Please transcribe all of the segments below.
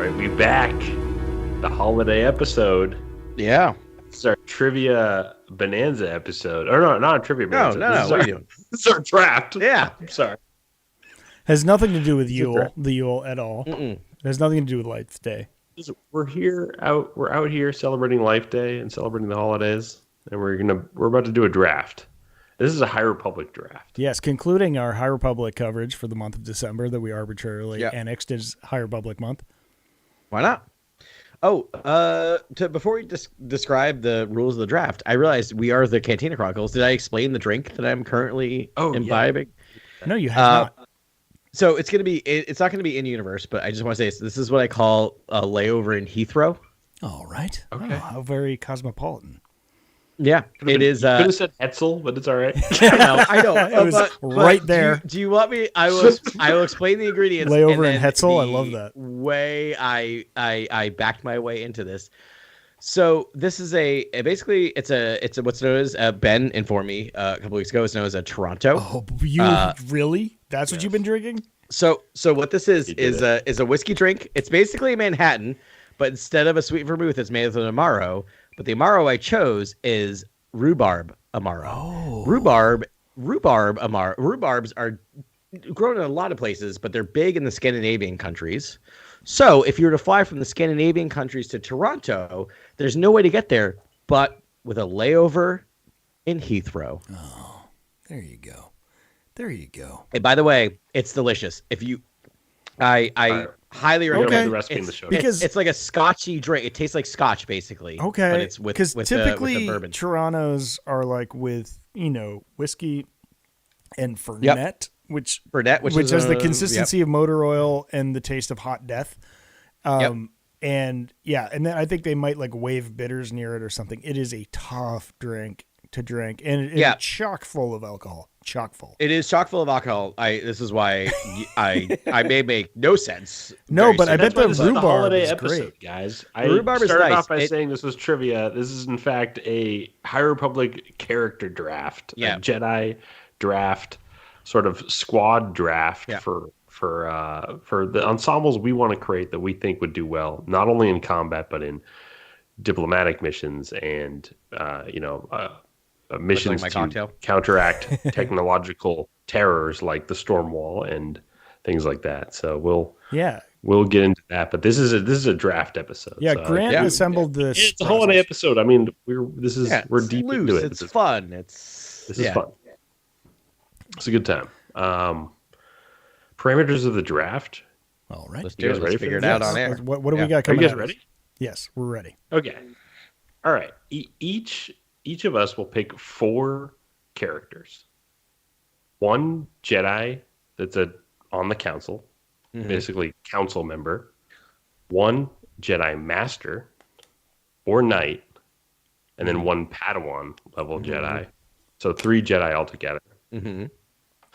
right, we back. The holiday episode. Yeah. This is our trivia bonanza episode. Or no, not a trivia bonanza. No. What are you doing? This is our draft. Yeah. I'm sorry. Has nothing to do with the Yule at all. Mm-mm. It has nothing to do with Life Day. We're out here celebrating Life Day and celebrating the holidays, and we're about to do a draft. This is a High Republic draft. Yes, concluding our High Republic coverage for the month of December that we arbitrarily annexed as High Republic month. Why not? Oh, before we describe the rules of the draft, I realized we are the Cantina Chronicles. Did I explain the drink that I'm currently imbibing? Yeah. No, you have not. So it's not going to be in universe, but I just want to say this is what I call a layover in Heathrow. All right. Okay. Oh, how very cosmopolitan. Yeah, it is. You could have said Hetzel, but it's all right. I know. It was right there. Do you want me? I will explain the ingredients. Layover in Hetzel. I love that. Way I backed my way into this. So this is basically it's a what's known as Ben informed me a couple weeks ago. It's known as a Toronto. Oh, you really? That's what you've been drinking? So what this is a whiskey drink. It's basically a Manhattan, but instead of a sweet vermouth, it's made with an Amaro. But the Amaro I chose is rhubarb Amaro. Oh. Rhubarb Amaro. Rhubarbs are grown in a lot of places, but they're big in the Scandinavian countries. So if you were to fly from the Scandinavian countries to Toronto, there's no way to get there but with a layover in Heathrow. Oh, there you go. There you go. And by the way, it's delicious. I highly recommend the recipe in the show. Because it's like a scotchy drink. It tastes like scotch, basically. Okay. But it's with typically the bourbon. Torontos are like with whiskey and Fernet, which has the consistency of motor oil and the taste of hot death. And then I think they might like wave bitters near it or something. It is a tough drink to drink, and it's chock full of alcohol. Chock full. It is chock full of alcohol. This is why I may make no sense. No, but I bet the rhubarb is episode, great, guys. Rhubarb is started nice. off by saying this was trivia. This is in fact a High Republic character draft, a Jedi draft, sort of squad draft for the ensembles we want to create that we think would do well, not only in combat but in diplomatic missions and missions to counteract technological terrors like the storm wall and things like that. So we'll get into that. But this is a draft episode. Yeah, so, Grant assembled this. It's a holiday episode. I mean, we're deep loose. into it. It's fun. This is fun. It's a good time. Parameters of the draft. All right, let's do it. Let's figure it out on air. What do we got coming? Are you guys ready? Yes, we're ready. Okay. All right. Each of us will pick 4 characters. 1 Jedi that's on the council, basically council member. 1 Jedi master or knight, and then 1 Padawan level Jedi. So 3 Jedi altogether. Mm-hmm.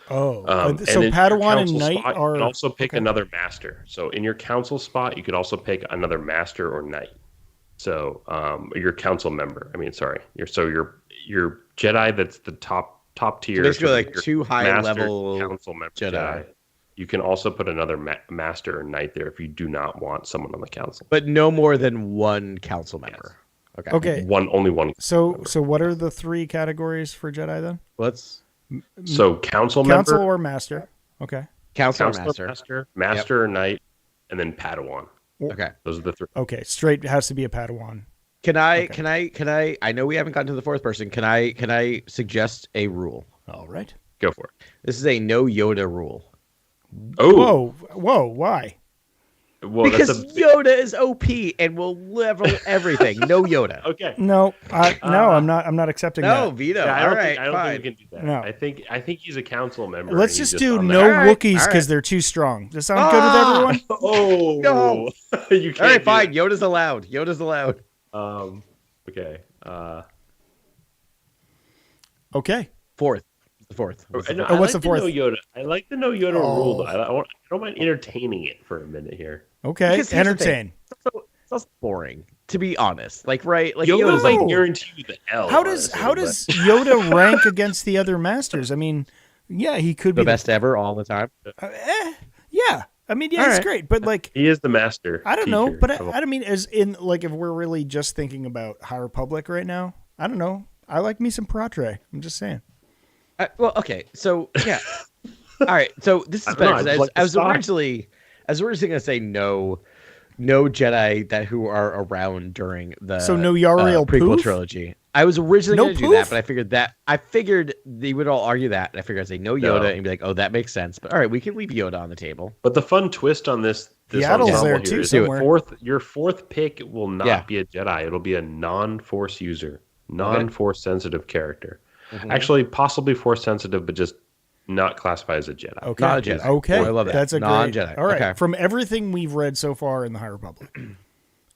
Oh, so Padawan and knight spot, are. You can also pick another master. So in your council spot, you could also pick another master or knight. So your council member. I mean, sorry. Your Jedi that's the top tier. So basically, like 2 high level council member Jedi. You can also put another master or knight there if you do not want someone on the council. But no more than 1 council member. Yes. Okay. Only one. So what are the 3 categories for Jedi then? Council member or master. Okay. Council or master or knight, and then Padawan. Okay. Those are the 3. Okay. Straight has to be a Padawan. Can I know we haven't gotten to the 4th person. Can I suggest a rule? All right. Go for it. This is a no Yoda rule. Oh. Whoa, why? Well, because Yoda is OP and will level everything. No Yoda. Okay. No, I'm not accepting that. No, veto. Yeah, I don't think we can do that. No. I think he's a council member. Let's just do on no that. Wookiees because they're too strong. Does that sound good with everyone? Oh no! You can't. All right, fine. Yoda's allowed. Okay. Okay. 4th. The 4th. What's the 4th? No Yoda. I like the no Yoda rule. Though. I don't mind entertaining it for a minute here. Okay. Entertain. That's boring, to be honest. Like Yoda might guarantee you the L. How does Yoda rank against the other masters? I mean, yeah, he could be the best ever all the time. Yeah. I mean, yeah, he's great, but like he is the master. I don't know, but I mean, as in like if we're really just thinking about High Republic right now, I don't know. I like me some Pratre. I'm just saying. Well, okay, so yeah, all right. So this is better because I was originally going to say no Jedi who are around during the no Yariel prequel Poof? trilogy. I was originally going to do that, but I figured they would all argue that. And I figured I'd say no Yoda and be like, oh, that makes sense. But all right, we can leave Yoda on the table. But the fun twist on this Yaddle's there too somewhere. Your fourth pick will not be a Jedi. It'll be a non-Force user, non-Force sensitive character. Mm-hmm. Actually, possibly Force sensitive, but just not classified as a Jedi. Okay. Not a Jedi. Okay. Oh, I love that. That's a non-Jedi. Great... All right. Okay. From everything we've read so far in the High Republic,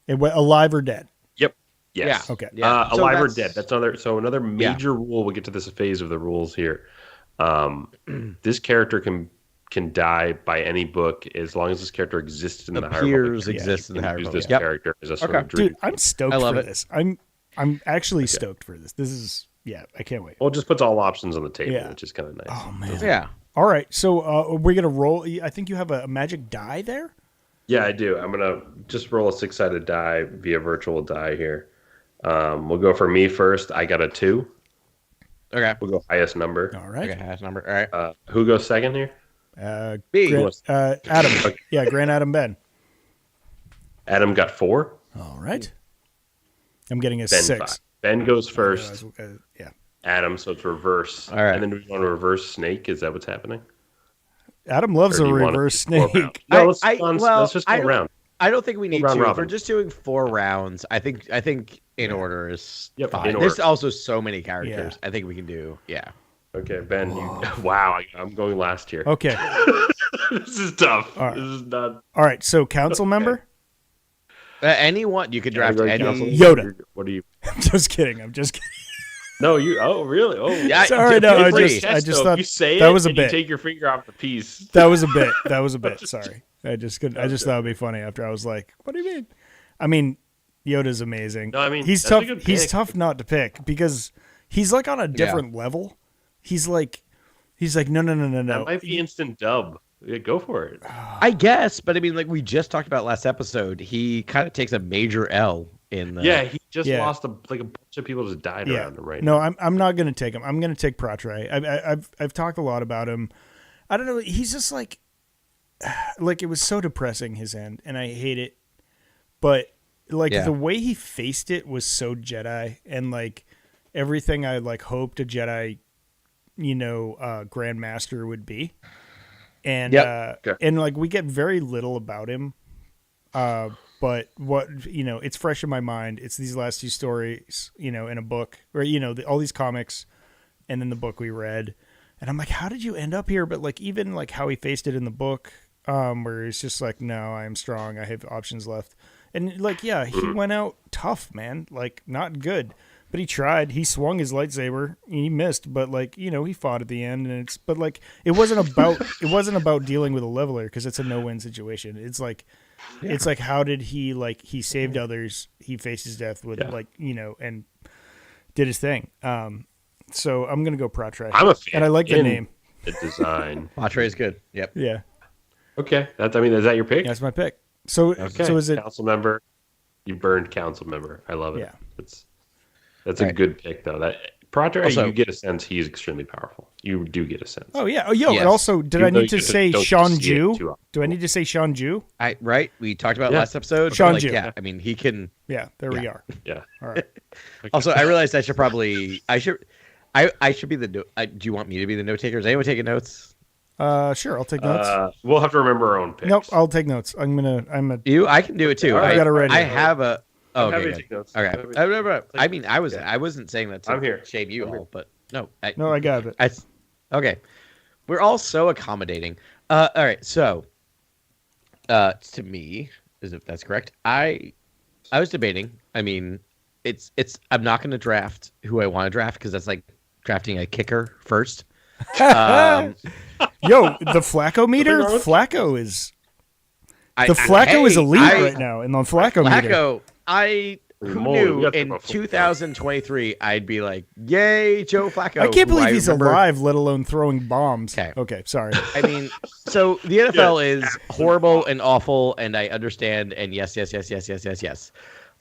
alive or dead? Yep. Yes. Yeah. Okay. Yeah. Alive or dead. That's another major rule. We'll get to this phase of the rules here. This character can die by any book as long as this character exists in the High Republic. Exists in the High Republic. This character as a sort of dream. Dude, I'm stoked for this. I'm actually stoked for this. This is I can't wait. Well, it just puts all options on the table, which is kind of nice. Oh man. Yeah. All right. So we're gonna roll. I think you have a magic die there. Yeah, I do. I'm gonna just roll a 6-sided die via virtual die here. We'll go for me first. I got a 2. Okay. We'll go highest number. All right. Okay, highest number. All right. Who goes second here? B. Adam. Okay. Yeah, Grand Adam Ben. Adam got 4. All right. I'm getting a Ben 6. 5. Ben goes first. Yeah. Adam, so it's reverse. All right. And then we want to reverse Snake. Is that what's happening? Adam loves a reverse Snake. No, let's just go around. I don't think we need to. Robin. If we're just doing 4 rounds, I think in order is fine. In order. There's also so many characters. I think we can do. Yeah. Okay, Ben. Wow, I'm going last here. Okay. This is tough. Right. This is not. All right. So council member. Anyone you could draft any. Yoda. What are you? I'm just kidding. No, you. Oh, really? Oh, yeah. Sorry, no. I just thought you say that was a bit. You take your finger off the piece. That was a bit. Sorry. I just couldn't. I just thought it'd be funny after I was like, "What do you mean?" I mean, Yoda's amazing. No, I mean he's tough. He's tough not to pick because he's like on a different level. He's like no. That might be instant dub. Yeah, go for it. I guess, but I mean, like we just talked about last episode, he kind of takes a major L in the. Yeah, he just lost a bunch of people just died around him right now. No, I'm not gonna take him. I'm gonna take Pratre. I've talked a lot about him. I don't know. He's just like it was so depressing his end, and I hate it. But the way he faced it was so Jedi, and like everything I like hoped a Jedi, Grandmaster would be. And and like we get very little about him, but what it's fresh in my mind. It's these last 2 stories, in a book, or all these comics, and then the book we read, and I'm like, how did you end up here? But like even like how he faced it in the book, where he's just like, no, I am strong, I have options left, and like he went out tough, man, like not good. But he tried. He swung his lightsaber. He missed, but he fought at the end. And it wasn't about dealing with a leveler because it's a no-win situation. It's like how did he he saved others. He faced his death with and did his thing. So I'm gonna go Pratre. I'm a fan, and I like the name. The design. Pratre is good. Yep. Yeah. Okay. Is that your pick? That's my pick. So is it council member? You burned council member. I love it. Yeah. That's a good pick, though. That Pratre, you get a sense he's extremely powerful. You do get a sense. Oh yeah. Oh yo. Yes. And also, did I need to say Sean Ju? Do I need to say Sean Ju? Right. We talked about last episode. Sean Ju. Yeah. I mean, he can. Yeah. There we are. Yeah. All right. Okay. Also, I realized I should be the. Do you want me to be the note taker? Is anyone taking notes? Sure. I'll take notes. We'll have to remember our own picks. Nope. I'll take notes. I can do it too. I got it ready. I have a. Oh, okay. Take notes. Okay. I mean, I wasn't saying that to shame you all, but no. I got it. Okay. We're all so accommodating. All right. So, to me, if that's correct, I was debating. I mean, I'm not going to draft who I want to draft because that's like drafting a kicker first. Yo, the Flacco meter. Flacco is. Flacco is elite right now in the Flacco meter. I Who knew in 2023 I'd be like, yay, Joe Flacco. I can't believe he's alive, let alone throwing bombs. Okay, sorry. I mean, so the NFL is horrible and awful, and I understand, and yes.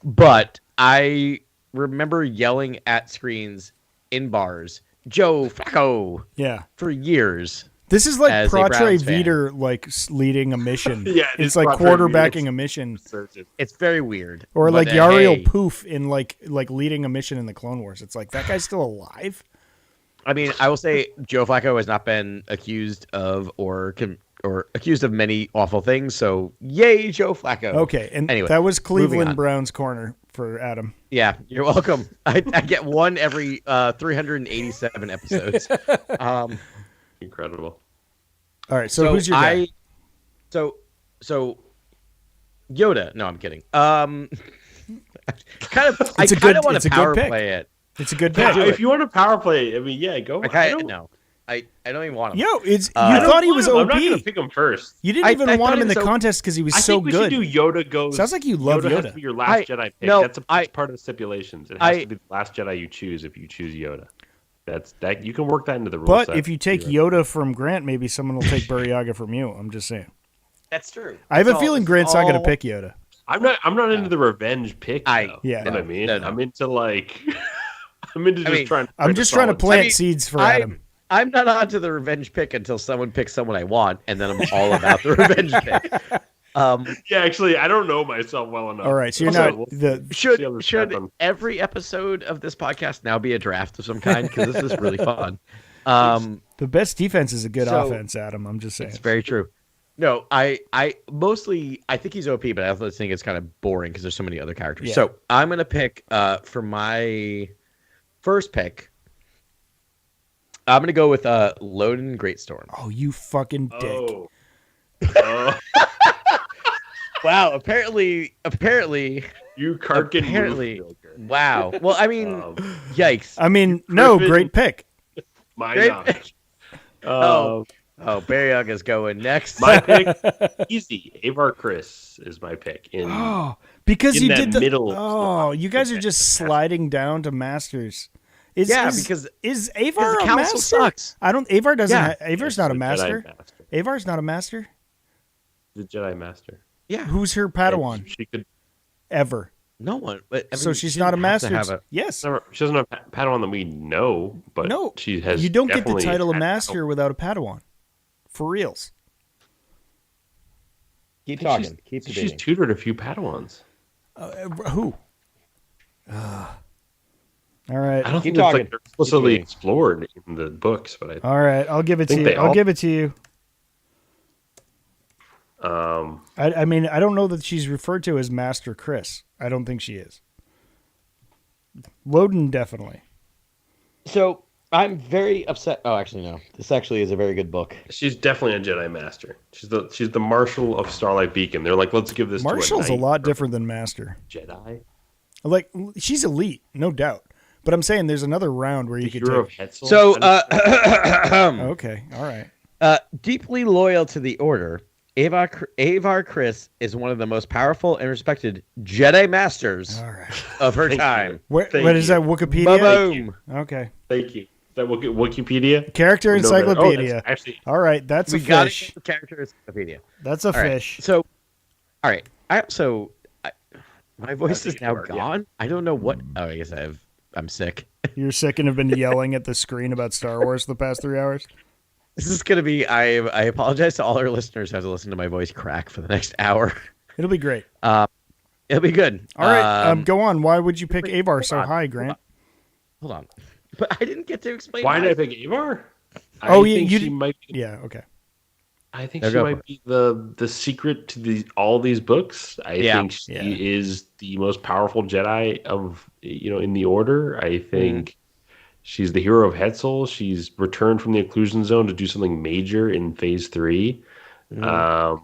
But I remember yelling at screens in bars, Joe Flacco. Yeah. For years. This is like Pratre Veter, like leading a mission. It's like quarterbacking a mission. It's very weird. Or like Yariel Poof in like leading a mission in the Clone Wars. It's like, that guy's still alive? I mean, I will say Joe Flacco has not been accused of or accused of many awful things. So yay, Joe Flacco. Okay, and anyway, that was Cleveland Browns corner for Adam. Yeah, you're welcome. I get one every 387 episodes. Incredible. All right, so who's your guy? So Yoda. No, I'm kidding. I kind of want to power play it. It's a good pick. If you want to power play, I mean, yeah, go. I don't even want him. Yo, you thought he was OP. I'm not gonna pick him first. You didn't even want him in the contest because he was so good. I think we should do Yoda goes. Sounds like you love Yoda. Has to be your last Jedi pick. No, that's part of the stipulations. It has to be the last Jedi you choose if you choose Yoda. That you can work that into the rules. But if you take Yoda from Grant, maybe someone will take Burryaga from you. I'm just saying. That's true. I have a feeling Grant's not going to pick Yoda. I'm not into the revenge pick. Yeah, you know what I mean. No. I'm into like. I'm just trying to plant seeds for Adam. I'm not onto the revenge pick until someone picks someone I want, and then I'm all about the revenge pick. Yeah, actually, I don't know myself well enough. All right, so you're not should every episode of this podcast now be a draft of some kind? Because this is really fun. The best defense is a good offense, Adam. I'm just saying. It's very true. No, I think he's OP, but I also think it's kind of boring because there's so many other characters. Yeah. So I'm gonna pick for my first pick. I'm gonna go with Loden Greatstorm. Oh, you fucking dick! Oh. Wow. Apparently, you Karkin. Wow. Well, I mean, yikes. I mean, no, great pick. Great pick. Burryaga's going next. My pick, easy. Avar Chris is my pick. Because you did the middle. Oh, you guys are just sliding down to masters. Because is Avar a master? Sucks. Avar doesn't. Yeah. Avar's not a master. Avar's not a master. The Jedi Master. Yeah. Who's her Padawan? She could ever. No one. But, so she's not a master. Yes. She doesn't have a Padawan that we know, but she has. You don't get the title of master without a Padawan. For reals. Keep talking. She's tutored a few Padawans. Who? All right. I don't think it's like explicitly explored in the books, but all right, I'll give it to you. I'll give it to you. I mean, I don't know that she's referred to as Master Chris. I don't think she is. Loden, definitely. So I'm very upset. Oh, actually, no. This actually is a very good book. She's definitely a Jedi Master. She's the Marshal of Starlight Beacon. They're like, let's give this Marshal's to a lot different than Master. Jedi? Like, she's elite, no doubt. But I'm saying there's another round where you could take. So, okay, all right. Deeply loyal to the Order, Avar Chris is one of the most powerful and respected Jedi Masters of her time. What is that, Wikipedia? Boom. Okay. Thank you. Is that Wikipedia? Character Encyclopedia. Actually, all right, that's a fish. Got it. Character Encyclopedia. That's a fish. So, all right. My voice is now gone. Yeah. I don't know what. Oh, I guess I'm sick. You're sick and have been yelling at the screen about Star Wars the past 3 hours? This is going to be... I apologize to all our listeners who have to listen to my voice crack for the next hour. It'll be great. It'll be good. All right, go on. Why would you pick Avar so high, Grant? Hold on. But I didn't get to explain why did I pick Avar? She might be... Yeah, okay. I think she might be the secret to all these books. I think she is the most powerful Jedi of in the Order. I think she's the hero of Hetzel. She's returned from the Occlusion Zone to do something major in Phase 3. I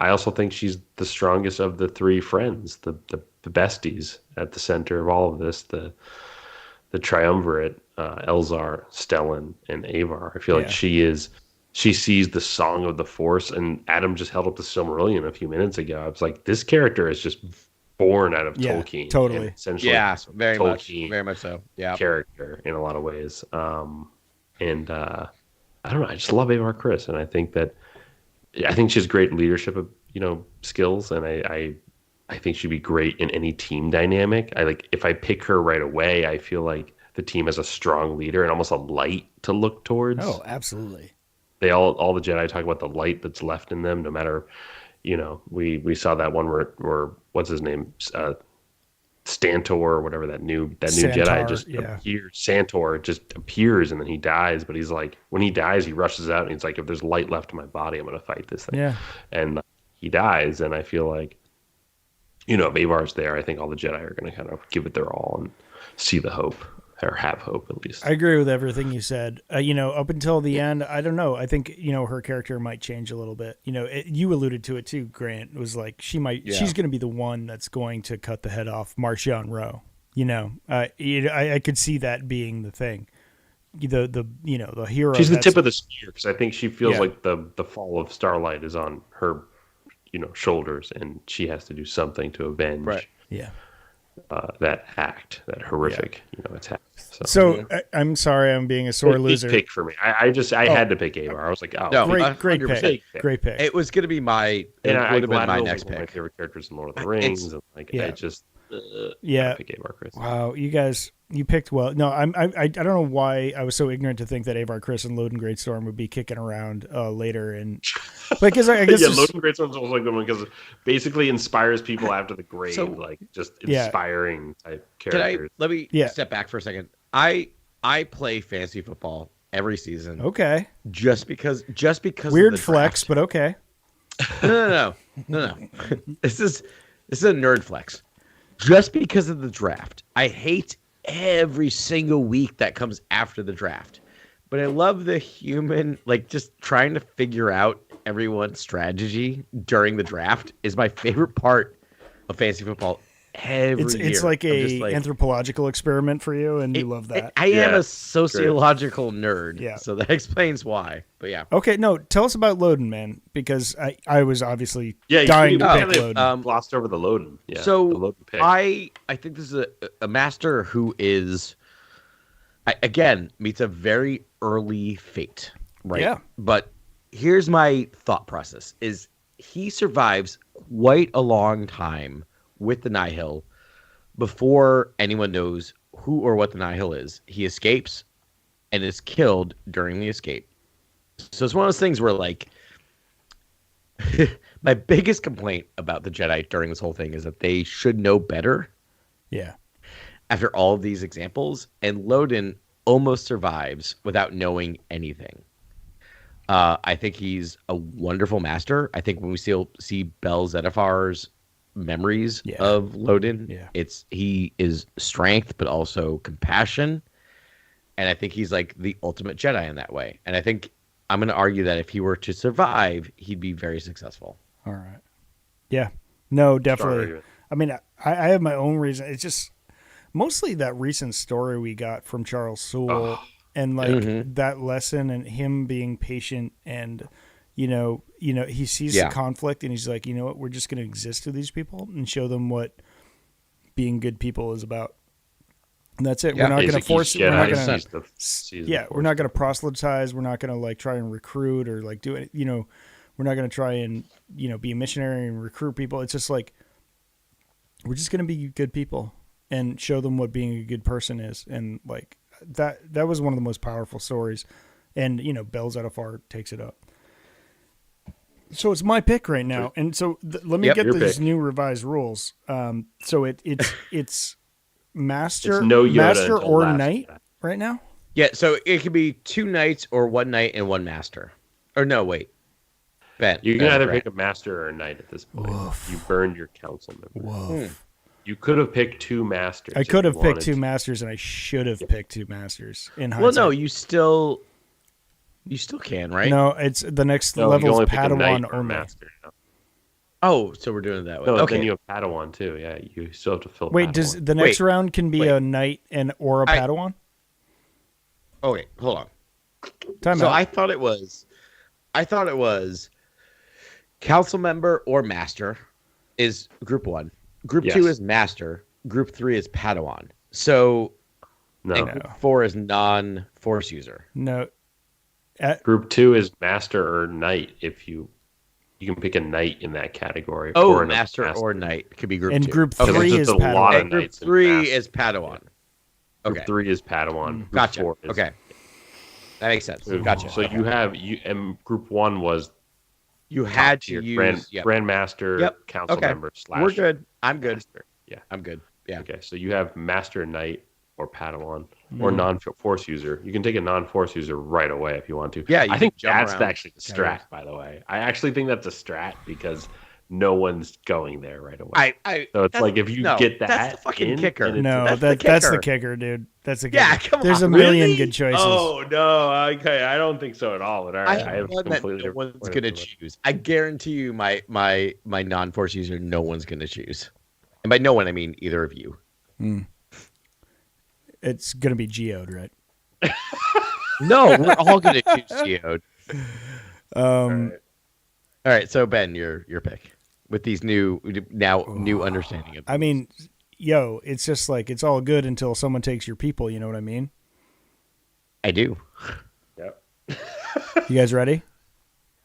also think she's the strongest of the three friends, the besties at the center of all of this. The triumvirate, Elzar, Stellan, and Avar. I feel like she sees the song of the Force, and Adam just held up the Silmarillion a few minutes ago. I was like, this character is just born out of Tolkien. Totally. Essentially, very Tolkien much so. Yeah, character in a lot of ways. And I don't know. I just love Avar Kriss, and I think she has great leadership, skills, and I think she'd be great in any team dynamic. If I pick her right away, I feel like the team has a strong leader and almost a light to look towards. Oh, absolutely. They all the Jedi talk about the light that's left in them, no matter, we saw that one where what's his name, Stantor or whatever, that new Jedi just appears. Santor just appears and then he dies, but he's like, when he dies, he rushes out and he's like, if there's light left in my body, I'm going to fight this thing. Yeah. And he dies, and I feel like, if Avar's there, I think all the Jedi are going to kind of give it their all and see the hope, or have hope at least. I agree with everything you said. Up until the end, I don't know. I think, her character might change a little bit. You alluded to it too, Grant. It was like she's going to be the one that's going to cut the head off Marchion Ro. I could see that being the thing. The hero. She's the tip of the spear, because I think she feels like the fall of Starlight is on her, shoulders, and she has to do something to avenge. Right. Yeah. That horrific, attack. So I'm sorry, I'm being a sore loser. Pick for me. I had to pick Avar. I was like, oh, no, great pick. Great pick. It was going to be my next pick. One of my favorite characters in Lord of the Rings. I just pick Avar Kriss. Wow, you guys, you picked well. No, I don't know why I was so ignorant to think that Avar Kriss and Loden Greatstorm would be kicking around later, and because I guess Loden Greatstorm's also like the one because it basically inspires people after the grave, just inspiring type characters. Let me step back for a second. I play fantasy football every season. Okay. Just because weird of the flex, draft. but okay. No. This is a nerd flex. Just because of the draft. I hate every single week that comes after the draft. But I love the human, just trying to figure out everyone's strategy during the draft is my favorite part of fantasy football every year. It's like anthropological experiment for you, and you love that. I am a sociological nerd, so that explains why. But yeah. Okay, no, tell us about Loden, man, because I was obviously dying to pick Loden. Glossed over the Loden. Yeah, so the Loden pick. I think this is a master who is, again, meets a very early fate, right? Yeah. But here's my thought process: is he survives quite a long time with the Nihil before anyone knows who or what the Nihil is. He escapes and is killed during the escape. So it's one of those things where, my biggest complaint about the Jedi during this whole thing is that they should know better. Yeah. After all of these examples, and Loden almost survives without knowing anything. I think he's a wonderful master. I think when we see Bel Zettifar's memories of Loden, he is strength but also compassion, and I think he's like the ultimate Jedi in that way. And I think I'm going to argue that if he were to survive, he'd be very successful. All right. Yeah. No, definitely. I mean, I have my own reason. It's just mostly that recent story we got from Charles Soule and that lesson, and him being patient, and he sees the conflict and he's like, you know what, we're just going to exist to these people and show them what being good people is about. And that's it. We're not going to force it. We're not going to. We're not going to proselytize. We're not going to try and recruit or do it. We're not going to try and be a missionary and recruit people. It's just we're just going to be good people and show them what being a good person is. And that was one of the most powerful stories. And Bel Zettifar takes it up. So it's my pick right now, and so let me get these new revised rules. So it's master or knight right now. Yeah, so it could be 2 knights or 1 knight and 1 master. Or no, wait, Ben. You can either pick a master or a knight at this point. Woof. You burned your council member. You could have picked 2 masters. I could have picked 2 masters, and I should have picked 2 masters. In hindsight. Well, no, you still can, right? No, it's the next level is Padawan or master. Oh, so we're doing it that way. No, okay. Then you have Padawan too. Yeah, you still have to fill. Wait, Padawan. Does the next round can be a knight or a Padawan? Okay, hold on. Time out. I thought it was council member or master is group 1. Group 2 is Master. Group 3 is Padawan. So Group 4 is non-Force user. No. Group 2 is Master or Knight. If you can pick a Knight in that category. Oh, Master or Knight could be Group 2. And Group 3 is Padawan. Lot of Group 3 is Padawan. Okay. Group 3 is Padawan. Gotcha. Okay. That makes sense. Gotcha. So and Group 1 was you had to use Grandmaster Council member / We're good. I'm good. Master. Yeah. I'm good. Yeah. Okay. So you have Master, Knight, or Padawan, or non-Force user. You can take a non-Force user right away if you want to. Yeah. I think that's actually the strat, by the way. I actually think that's a strat because no one's going there right away. So it's like if you get that, that's the fucking kicker. No, that's the kicker, dude. That's the kicker. Yeah, come on. There's a million good choices. Oh no, okay, I don't think so at all. But I have one that no one's gonna choose. I guarantee you, my non-Force user, no one's gonna choose. And by no one, I mean either of you. It's gonna be Geode, right? No, we're all gonna choose Geode. All right. So Ben, your pick with these new understanding of. I mean, it's just like it's all good until someone takes your people. You know what I mean? I do. Yep. You guys ready?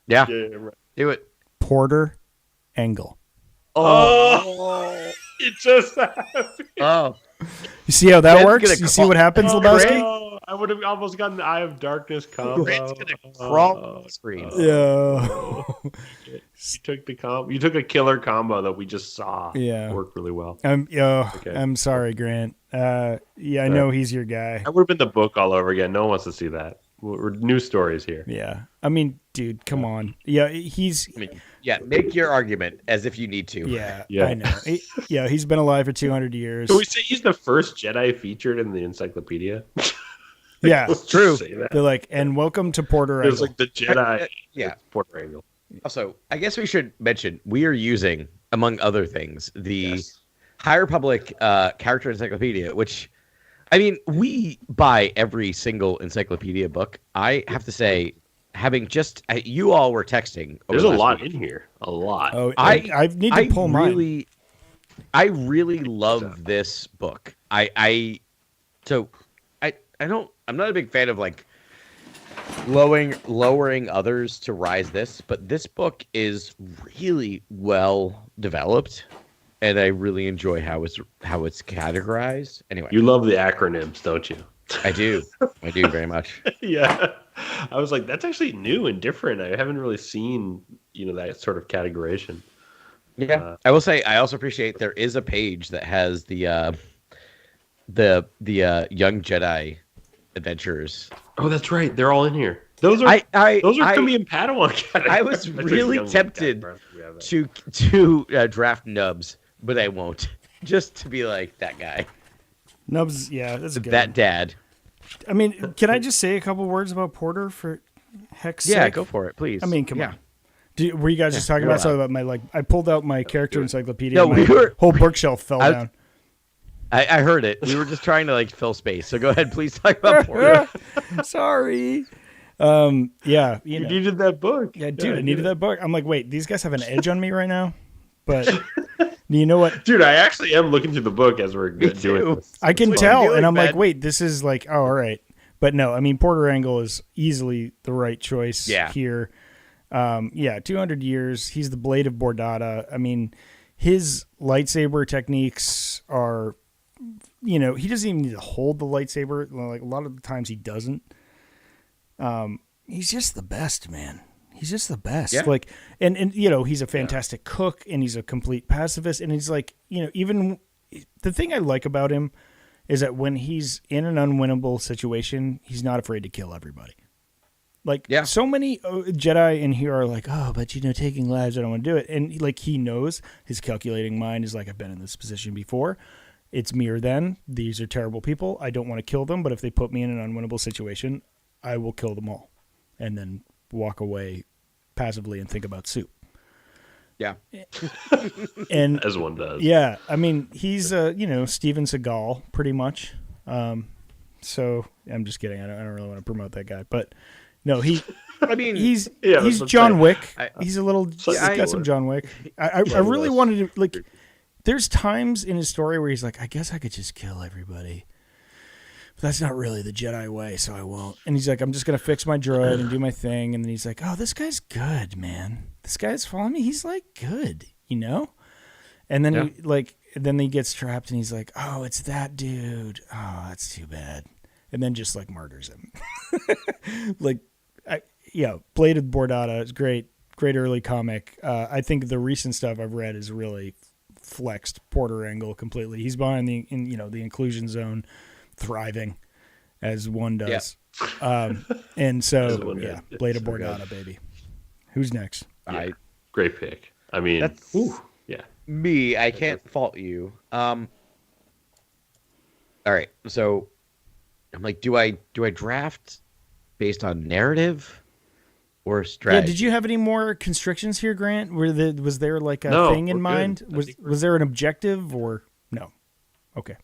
Yeah. Right. Do it. Porter Engel. Oh, it just happened. Oh. You see how that works? You see what happens, Lebowski? Oh, I would have almost gotten the Eye of Darkness combo. Grant's gonna crawl on the screen. Yeah. You took the combo. You took a killer combo that we just saw. Yeah. Worked really well. I'm sorry, Grant. I know he's your guy. That would have been the book all over again. No one wants to see that. We're new stories here. Yeah. I mean, dude, come on. Yeah, make your argument as if you need to. Yeah. I know. He's been alive for 200 years. Can we say he's the first Jedi featured in the encyclopedia? Yeah, it's true. They're like, and welcome to Porter Engel. It's like the Jedi. Porter Engel. Also, I guess we should mention we are using, among other things, the High Republic character encyclopedia, which, I mean, we buy every single encyclopedia book. I have to say, having just you all were texting. There's a lot in here. A lot. Oh, I need to pull mine. I really love this book. I'm not a big fan of like lowering others to rise this, but this book is really well developed, and I really enjoy how it's categorized. Anyway, you love the acronyms, don't you? I do very much. Yeah, I was like, that's actually new and different. I haven't really seen that sort of categorization. Yeah, I will say I also appreciate there is a page that has the young Jedi adventures. Oh, that's right. They're all in here. Those are going to be in Padawan category. I was really tempted to draft Nubs, but I won't. Just to be like that guy. Nubs, yeah, that's good. That dad. I mean, can I just say a couple words about Porter for heck's sake? Yeah, go for it, please. I mean, come on. Were you guys just talking about something about my I pulled out my character encyclopedia. No, my whole bookshelf fell down. I heard it. We were just trying to fill space. So go ahead, please talk about Porter. Sorry. You needed that book. Yeah, dude, I needed that book. I'm like, wait, these guys have an edge on me right now. But you know what, dude? I actually am looking through the book as we're doing this. I can tell, and I'm like, wait, this is like, oh, all right. But no, I mean, Porter Engel is easily the right choice here. 200 years. He's the Blade of Bordata. I mean, his lightsaber techniques are, he doesn't even need to hold the lightsaber. Like a lot of the times he doesn't. He's just the best, man. He's just the best. Yeah. And he's a fantastic cook, and he's a complete pacifist. And he's like, even the thing I like about him is that when he's in an unwinnable situation, he's not afraid to kill everybody. So many Jedi in here are like, oh, but taking lives, I don't want to do it. And he knows, his calculating mind is like, I've been in this position before. It's me or them. These are terrible people. I don't want to kill them, but if they put me in an unwinnable situation, I will kill them all. And then walk away passively and think about soup. Yeah. And as one does. Yeah. I mean, he's Steven Seagal pretty much. So I'm just kidding. I don't really want to promote that guy, but no, he's John Wick. He's a little, he's got some John Wick. I really wanted to there's times in his story where he's like, I guess I could just kill everybody. But that's not really the Jedi way, so I won't. And he's like, I'm just going to fix my droid and do my thing. And then he's like, oh, this guy's good, man. This guy's following me. He's like good, you know? And then then he gets trapped and he's like, oh, it's that dude. Oh, that's too bad. And then just like murders him. Blade of Bordata is great early comic. I think the recent stuff I've read is really flexed Porter Engle completely. He's behind the inclusion zone, thriving as one does. Yeah. And so Blade of Bordata, baby. Who's next? Yeah, great pick. I mean, me. I can't fault you. All right, so I'm like, do I draft based on narrative or strategy? Yeah, did you have any more constrictions here, Grant? Was there like a thing in mind? Was there an objective or no? Okay.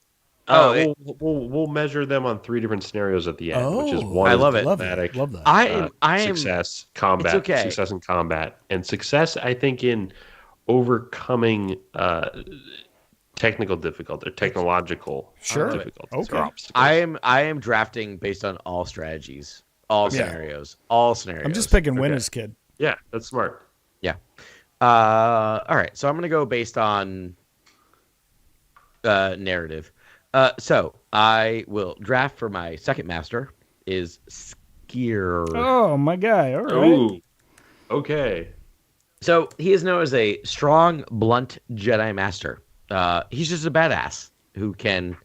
We'll measure them on 3 different scenarios at the end, which is one. I love it. Love that. I am success, combat, success in combat, and success. I think in overcoming technical difficulty or technological difficulties. Okay. I am drafting based on all strategies, all scenarios. I'm just picking winners, kid. Yeah, that's smart. Yeah. All right, so I'm gonna go based on narrative. So I will draft for my second master is Skier. Oh, my guy. All right. Ooh. Okay. So he is known as a strong, blunt Jedi master. He's just a badass who can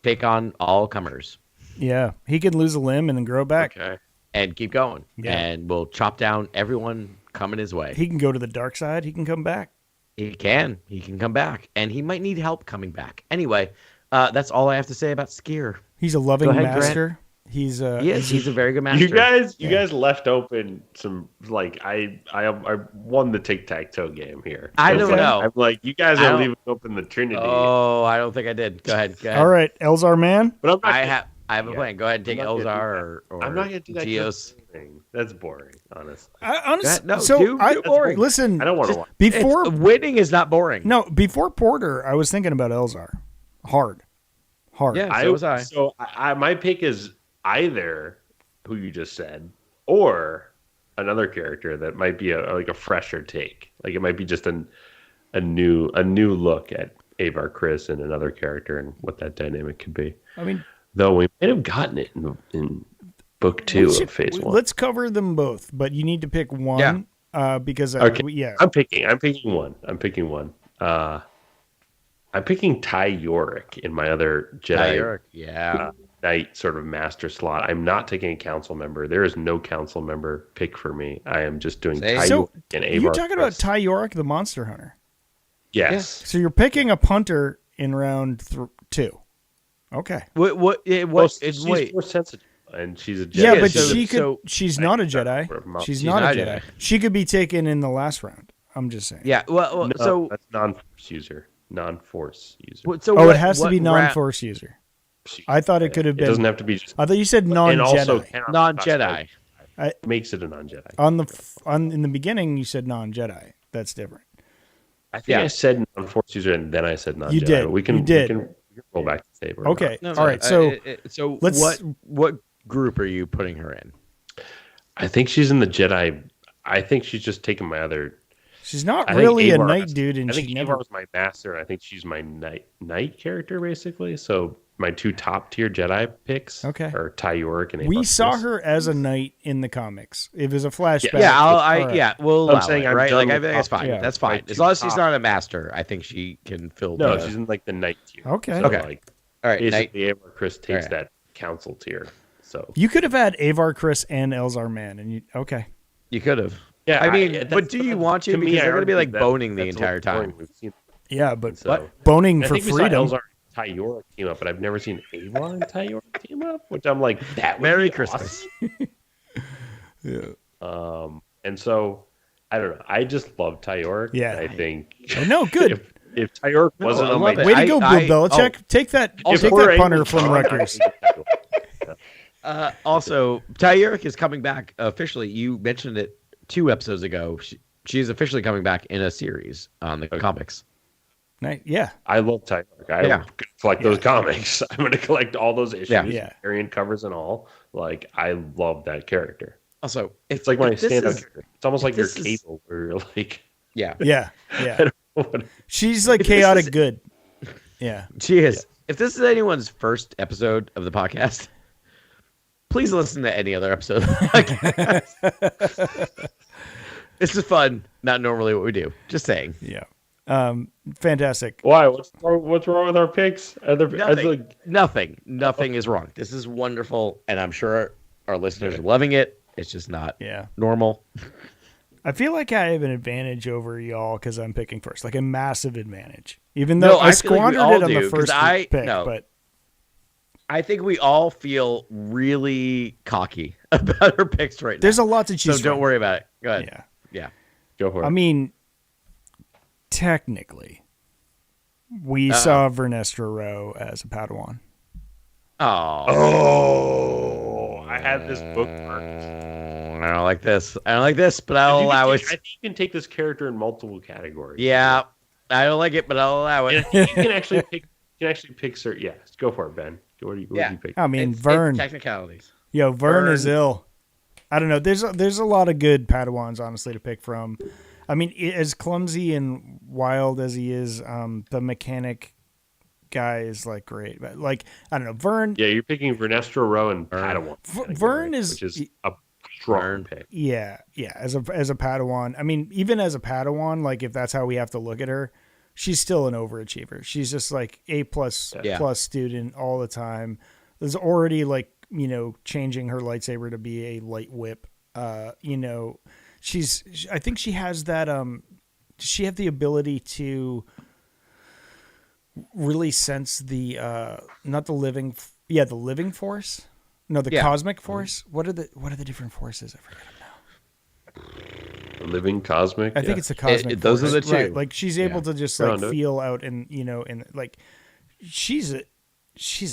take on all comers. Yeah. He can lose a limb and then grow back. Okay. And keep going. Yeah. And will chop down everyone coming his way. He can go to the dark side. He can come back. He can come back, and he might need help coming back. Anyway, that's all I have to say about Skier. He's a loving master. Grant. He's a very good master. You guys left open some I won the tic-tac-toe game here. I don't know. I'm like, you guys are leaving open the Trinity. Oh, I don't think I did. Go ahead. All right, Elzar Man. But I have a plan. Go ahead and take Elzar or I'm not going to do that. Geos. That's boring, honestly. Boring. Listen, I don't want to watch. Before winning is not boring. No, before Porter, I was thinking about Elzar. Hard. Yeah, so was I. So my pick is either who you just said or another character that might be a fresher take. Like it might be just a new look at Avar Kriss and another character and what that dynamic could be. I mean, though we might have gotten it in book 2 of Phase 1. Let's cover them both, but you need to pick one because I'm picking one. I'm picking Ty Yorick in my other Jedi Knight sort of master slot. I'm not taking a council member. There is no council member pick for me. I am just doing Ty Yorick and Avar. You're talking about Ty Yorick, the monster hunter. Yes. So you're picking a punter in round 2. Okay. She's more sensitive. And she's a Jedi. Yeah, but she's not a Jedi. She's not a Jedi. She could be taken in the last round. I'm just saying. Yeah, so that's non-force user. It has to be non-force user. I thought it could have been. It doesn't have to be. I thought you said non-Jedi. Non-Jedi. Makes it a non-Jedi. In the beginning, you said non-Jedi. That's different. I think I said non-force user, and then I said non-Jedi. You did. We can roll back to the table. Okay. All right. So let's. What group are you putting her in? I think she's in the Jedi. I think she's just taking my other. She's not really a knight, dude, and I think Avar was my master. I think she's my knight character, basically. So my 2 top tier Jedi picks are Ty Yorick and Avar. We saw her as a knight in the comics. It was a flashback. We'll allow it, right? Like I think that's fine. Yeah. That's fine. As long as she's not a master, I think she can fill. No, she's in like the knight tier. Okay. So, all right. Basically, Avar Kriss takes that council tier. So you could have had Avar Kriss and Elzar Man, and you could have. Yeah, I mean, but do you want to? Because they're going to be like boning the entire time. Yeah, but boning for freedom. Elzar and Ty Yorick team up, but I've never seen Avar and Ty Yorick team up, which I'm like, that would Merry be Christmas. Awesome. And so I don't know. I just love Ty Yorick. Yeah, I think. No, good. If Ty Yorick wasn't on my way to go, Bill Belichick. Take that punter from Rutgers. Also, Ty Yorick is coming back officially. You mentioned it 2 episodes ago. She's officially coming back in a series on the comics. Nice. Yeah. I love Ty York. I collect those comics. I'm going to collect all those issues, variant covers and all. Like, I love that character. Also, it's like my standout character. It's almost like your Cable, where you're like, yeah. She's like chaotic good. Yeah, she is. Yeah. If this is anyone's first episode of the podcast, please listen to any other episode of the podcast. This is fun. Not normally what we do. Just saying. Yeah. Fantastic. Why? What's wrong with our picks? Nothing. Nothing is wrong. This is wonderful, and I'm sure our listeners are loving it. It's just not normal. I feel like I have an advantage over y'all because I'm picking first, like a massive advantage. Even though I squandered it on the first pick, but I think we all feel really cocky about our picks right now. There's a lot to choose from. So don't worry about it. Go ahead. Yeah. Go for it. I mean, technically, we saw Vernestra Rowe as a Padawan. Oh, I had this bookmarked. I don't like this, but I'll allow it. I think you can take this character in multiple categories. Yeah, I don't like it, but I'll allow it. You can actually pick. certain. Yeah, go for it, Ben. What do you pick? I mean, Vern. Technicalities. Yo, Vern is ill. I don't know. There's a lot of good Padawans, honestly, to pick from. I mean, as clumsy and wild as he is, the mechanic guy is like great. But like, I don't know, Vern. Yeah, you're picking Vernestra Rowe and Padawan. Vern is, which is a strong pick. Yeah. As a Padawan, I mean, even as a Padawan, like if that's how we have to look at her, she's still an overachiever. She's just like A plus student all the time. There's already like, changing her lightsaber to be a light whip. I think she has that. Does she have the ability to really sense the not the living, the living force? No, the cosmic force. What are the different forces? I forget them now. Living cosmic. I think it's the cosmic. Those are the two. Right. Like she's able to just like feel out and and like she's a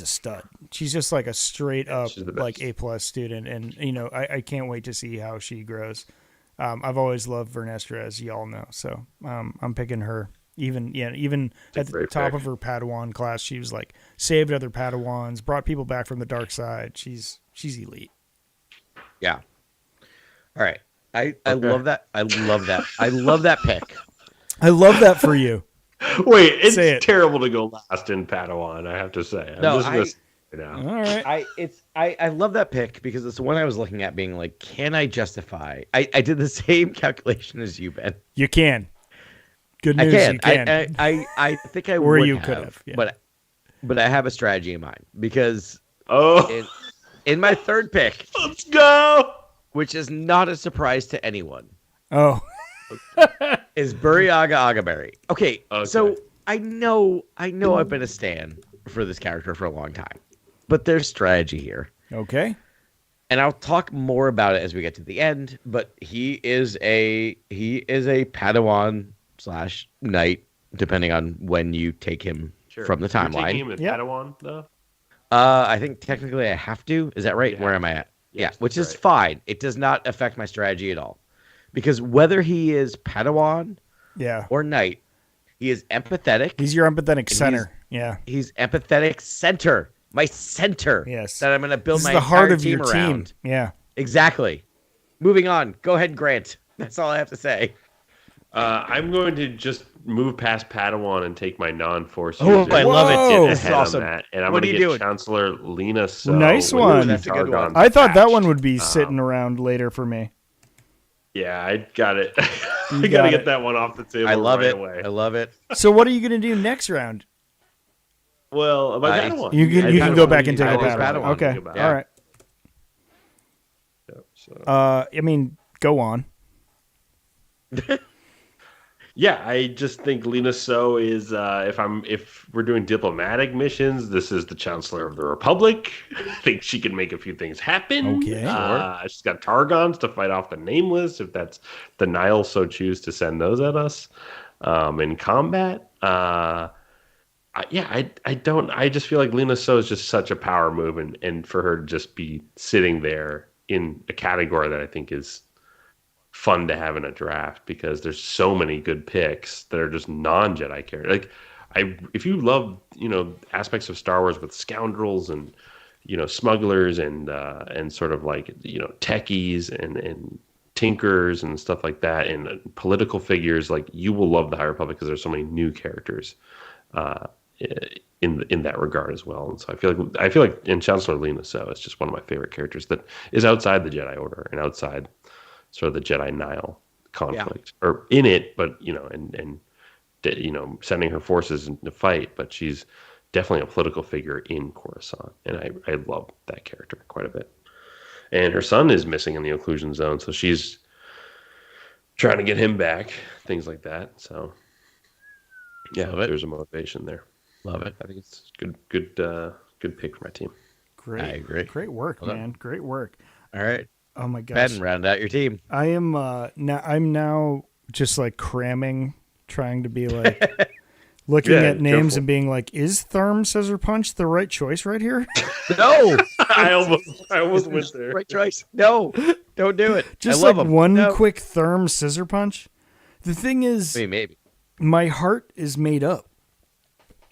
stud. She's just like a straight up like A plus student, and I can't wait to see how she grows. I've always loved Vernestra, as y'all know, so I'm picking her. Even at the top of her Padawan class, she was like saved other Padawans, brought people back from the dark side. She's elite. Yeah. All right. I love that. I love that. I love that pick. I love that for you. Wait, it's terrible to go last in Padawan, I have to say. All right. I love that pick because it's the one I was looking at being like, can I justify? I did the same calculation as you, Ben. You can. Good news, you can. I think I or would you could have. Yeah. But I have a strategy in mind because in my third pick, let's go, which is not a surprise to anyone. Oh. Is Buryaga Agaberry. Okay, so I know I've been a stan for this character for a long time, but there's strategy here. Okay. And I'll talk more about it as we get to the end, but he is a Padawan / knight, depending on when you take him from the timeline. You're taking him as Padawan, though? I think technically I have to. Is that right? Where am I at? Yes, which is fine. It does not affect my strategy at all. Because whether he is Padawan or knight, he is empathetic. He's your empathetic center. He's empathetic center. My center. Yes. That I'm going to build my the heart of team your around. Team. Yeah. Exactly. Moving on. Go ahead, Grant. That's all I have to say. I'm going to just move past Padawan and take my non-force user. I love it. This is awesome. And I'm going to get Chancellor Lena So. Nice one. That's a good one. I thought that one would be sitting around later for me. Yeah, I got it. I got to get that one off the table. I love it. Away. I love it. So what are you going to do next round? Well, my Padawan. You can go back and take a Padawan. Okay. All right. Yep, so. I mean, go on. Yeah, I just think Lena So is if we're doing diplomatic missions, this is the Chancellor of the Republic. I think she can make a few things happen. Okay. She's got Targons to fight off the Nameless if that's the Nile so choose to send those at us in combat. I just feel like Lena So is just such a power move, and for her to just be sitting there in a category that I think is fun to have in a draft because there's so many good picks that are just non-Jedi characters. Like, if you love, aspects of Star Wars with scoundrels and, smugglers and sort of like, techies and tinkers and stuff like that, and political figures, like, you will love the High Republic because there's so many new characters in that regard as well. And so I feel like in Chancellor Lina So, it's just one of my favorite characters that is outside the Jedi Order and outside sort of the Jedi Nihil conflict, or in it, but and sending her forces into fight, but she's definitely a political figure in Coruscant, and I love that character quite a bit. And her son is missing in the occlusion zone, so she's trying to get him back, things like that. So yeah, there's a motivation there. Love it. I think it's good pick for my team. Great. I agree. Great work, man. Great work. All right. Oh my gosh. Ben, round out your team. I am now just like cramming, trying to be like looking at names and being like, is Therm Scissor Punch the right choice right here? No. I almost went there. Right choice. No. Don't do it. Just I love like him. one quick Therm Scissor Punch. The thing is, maybe. My heart is made up.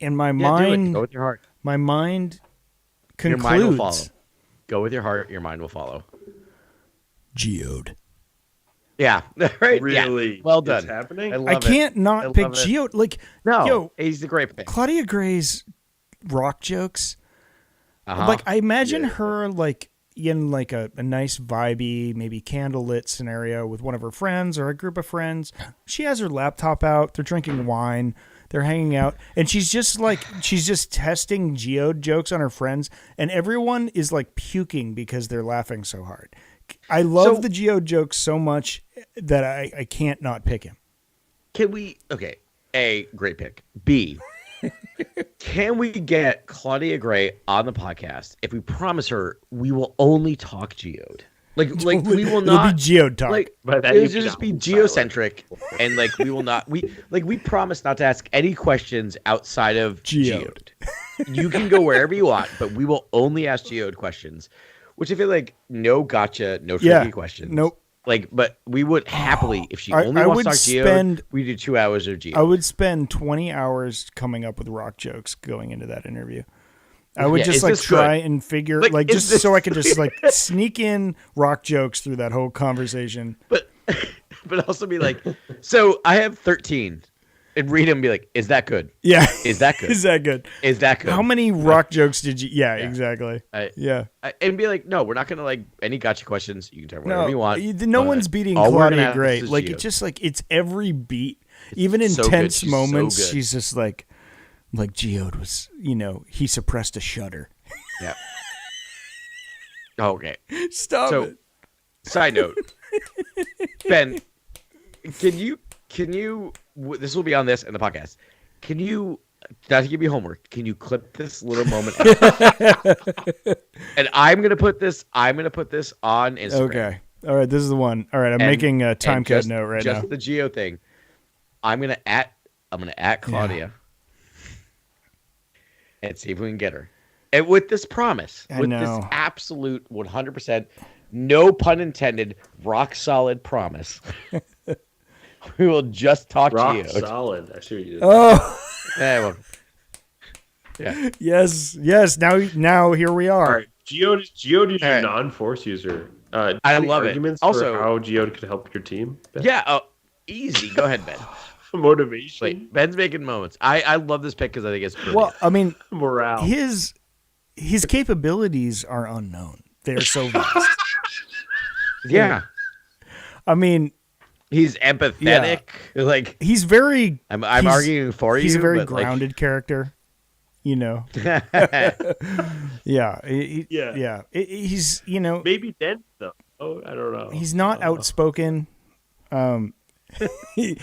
And my mind, go with your heart. My mind concludes. Your mind will follow. Go with your heart. Your mind will follow. Geode. Yeah. Right. Really? Yeah. Well done. It's happening? I can't not pick Geode. Like, he's a great pick. Claudia Gray's rock jokes. Like, I imagine her like in like a nice vibey, maybe candlelit scenario with one of her friends or a group of friends. She has her laptop out. They're drinking wine. They're hanging out, and she's just testing Geode jokes on her friends, and everyone is like puking because they're laughing so hard. I love the Geode jokes so much that I can't not pick him. Can we? Okay, A, great pick. B, can we get Claudia Gray on the podcast if we promise her we will only talk Geode? Like we will not. It'll be Geode talk. Like, it'll just be geocentric, and like we will not. We promise not to ask any questions outside of Geode. You can go wherever you want, but we will only ask Geode questions. Which I feel like no gotcha, no tricky questions. Nope. Like, but we would happily, if she only wants to talk Geode, we do 2 hours of Geode. I would spend 20 hours coming up with rock jokes going into that interview. I would just like try and figure like just so I could just like sneak in rock jokes through that whole conversation. But also be like, so I have 13, and read them and be like, is that good? Yeah. Is that good? Is that good? Is that good? How many rock jokes did you? Yeah, exactly. And be like, no, we're not gonna like any gotcha questions. You can talk whatever you want. No one's beating Claudia Gray. Like it's just like it's every beat, even in tense moments. She's just like Geode was, he suppressed a shudder. Yeah. Okay. Stop it. Side note, Ben, can you? This will be on this in the podcast. Can you? Not to give you homework. Can you clip this little moment? And I'm gonna put this on Instagram. Okay. All right. This is the one. All right. I'm making a time code note right now. Just the Geo thing. I'm gonna at Claudia. And see if we can get her. And with this promise, this absolute 100%, no pun intended, rock solid promise, we will just talk Geode. Rock solid. I see what you did. Oh. Yeah. Yes. Now here we are. All right. Geode is your non-force user. I love it. Arguments also, for how Geode could help your team? Ben? Yeah. Easy. Go ahead, Ben. Motivation. Wait, Ben's making moments. I love this pick because I think it's brilliant. Well, I mean, morale. His capabilities are unknown. They're so vast. Yeah. I mean, he's empathetic. Yeah. Like he's very. I'm arguing for you. He's a very grounded character. Yeah. Yeah. He's maybe dense though. Oh, I don't know. He's not outspoken. We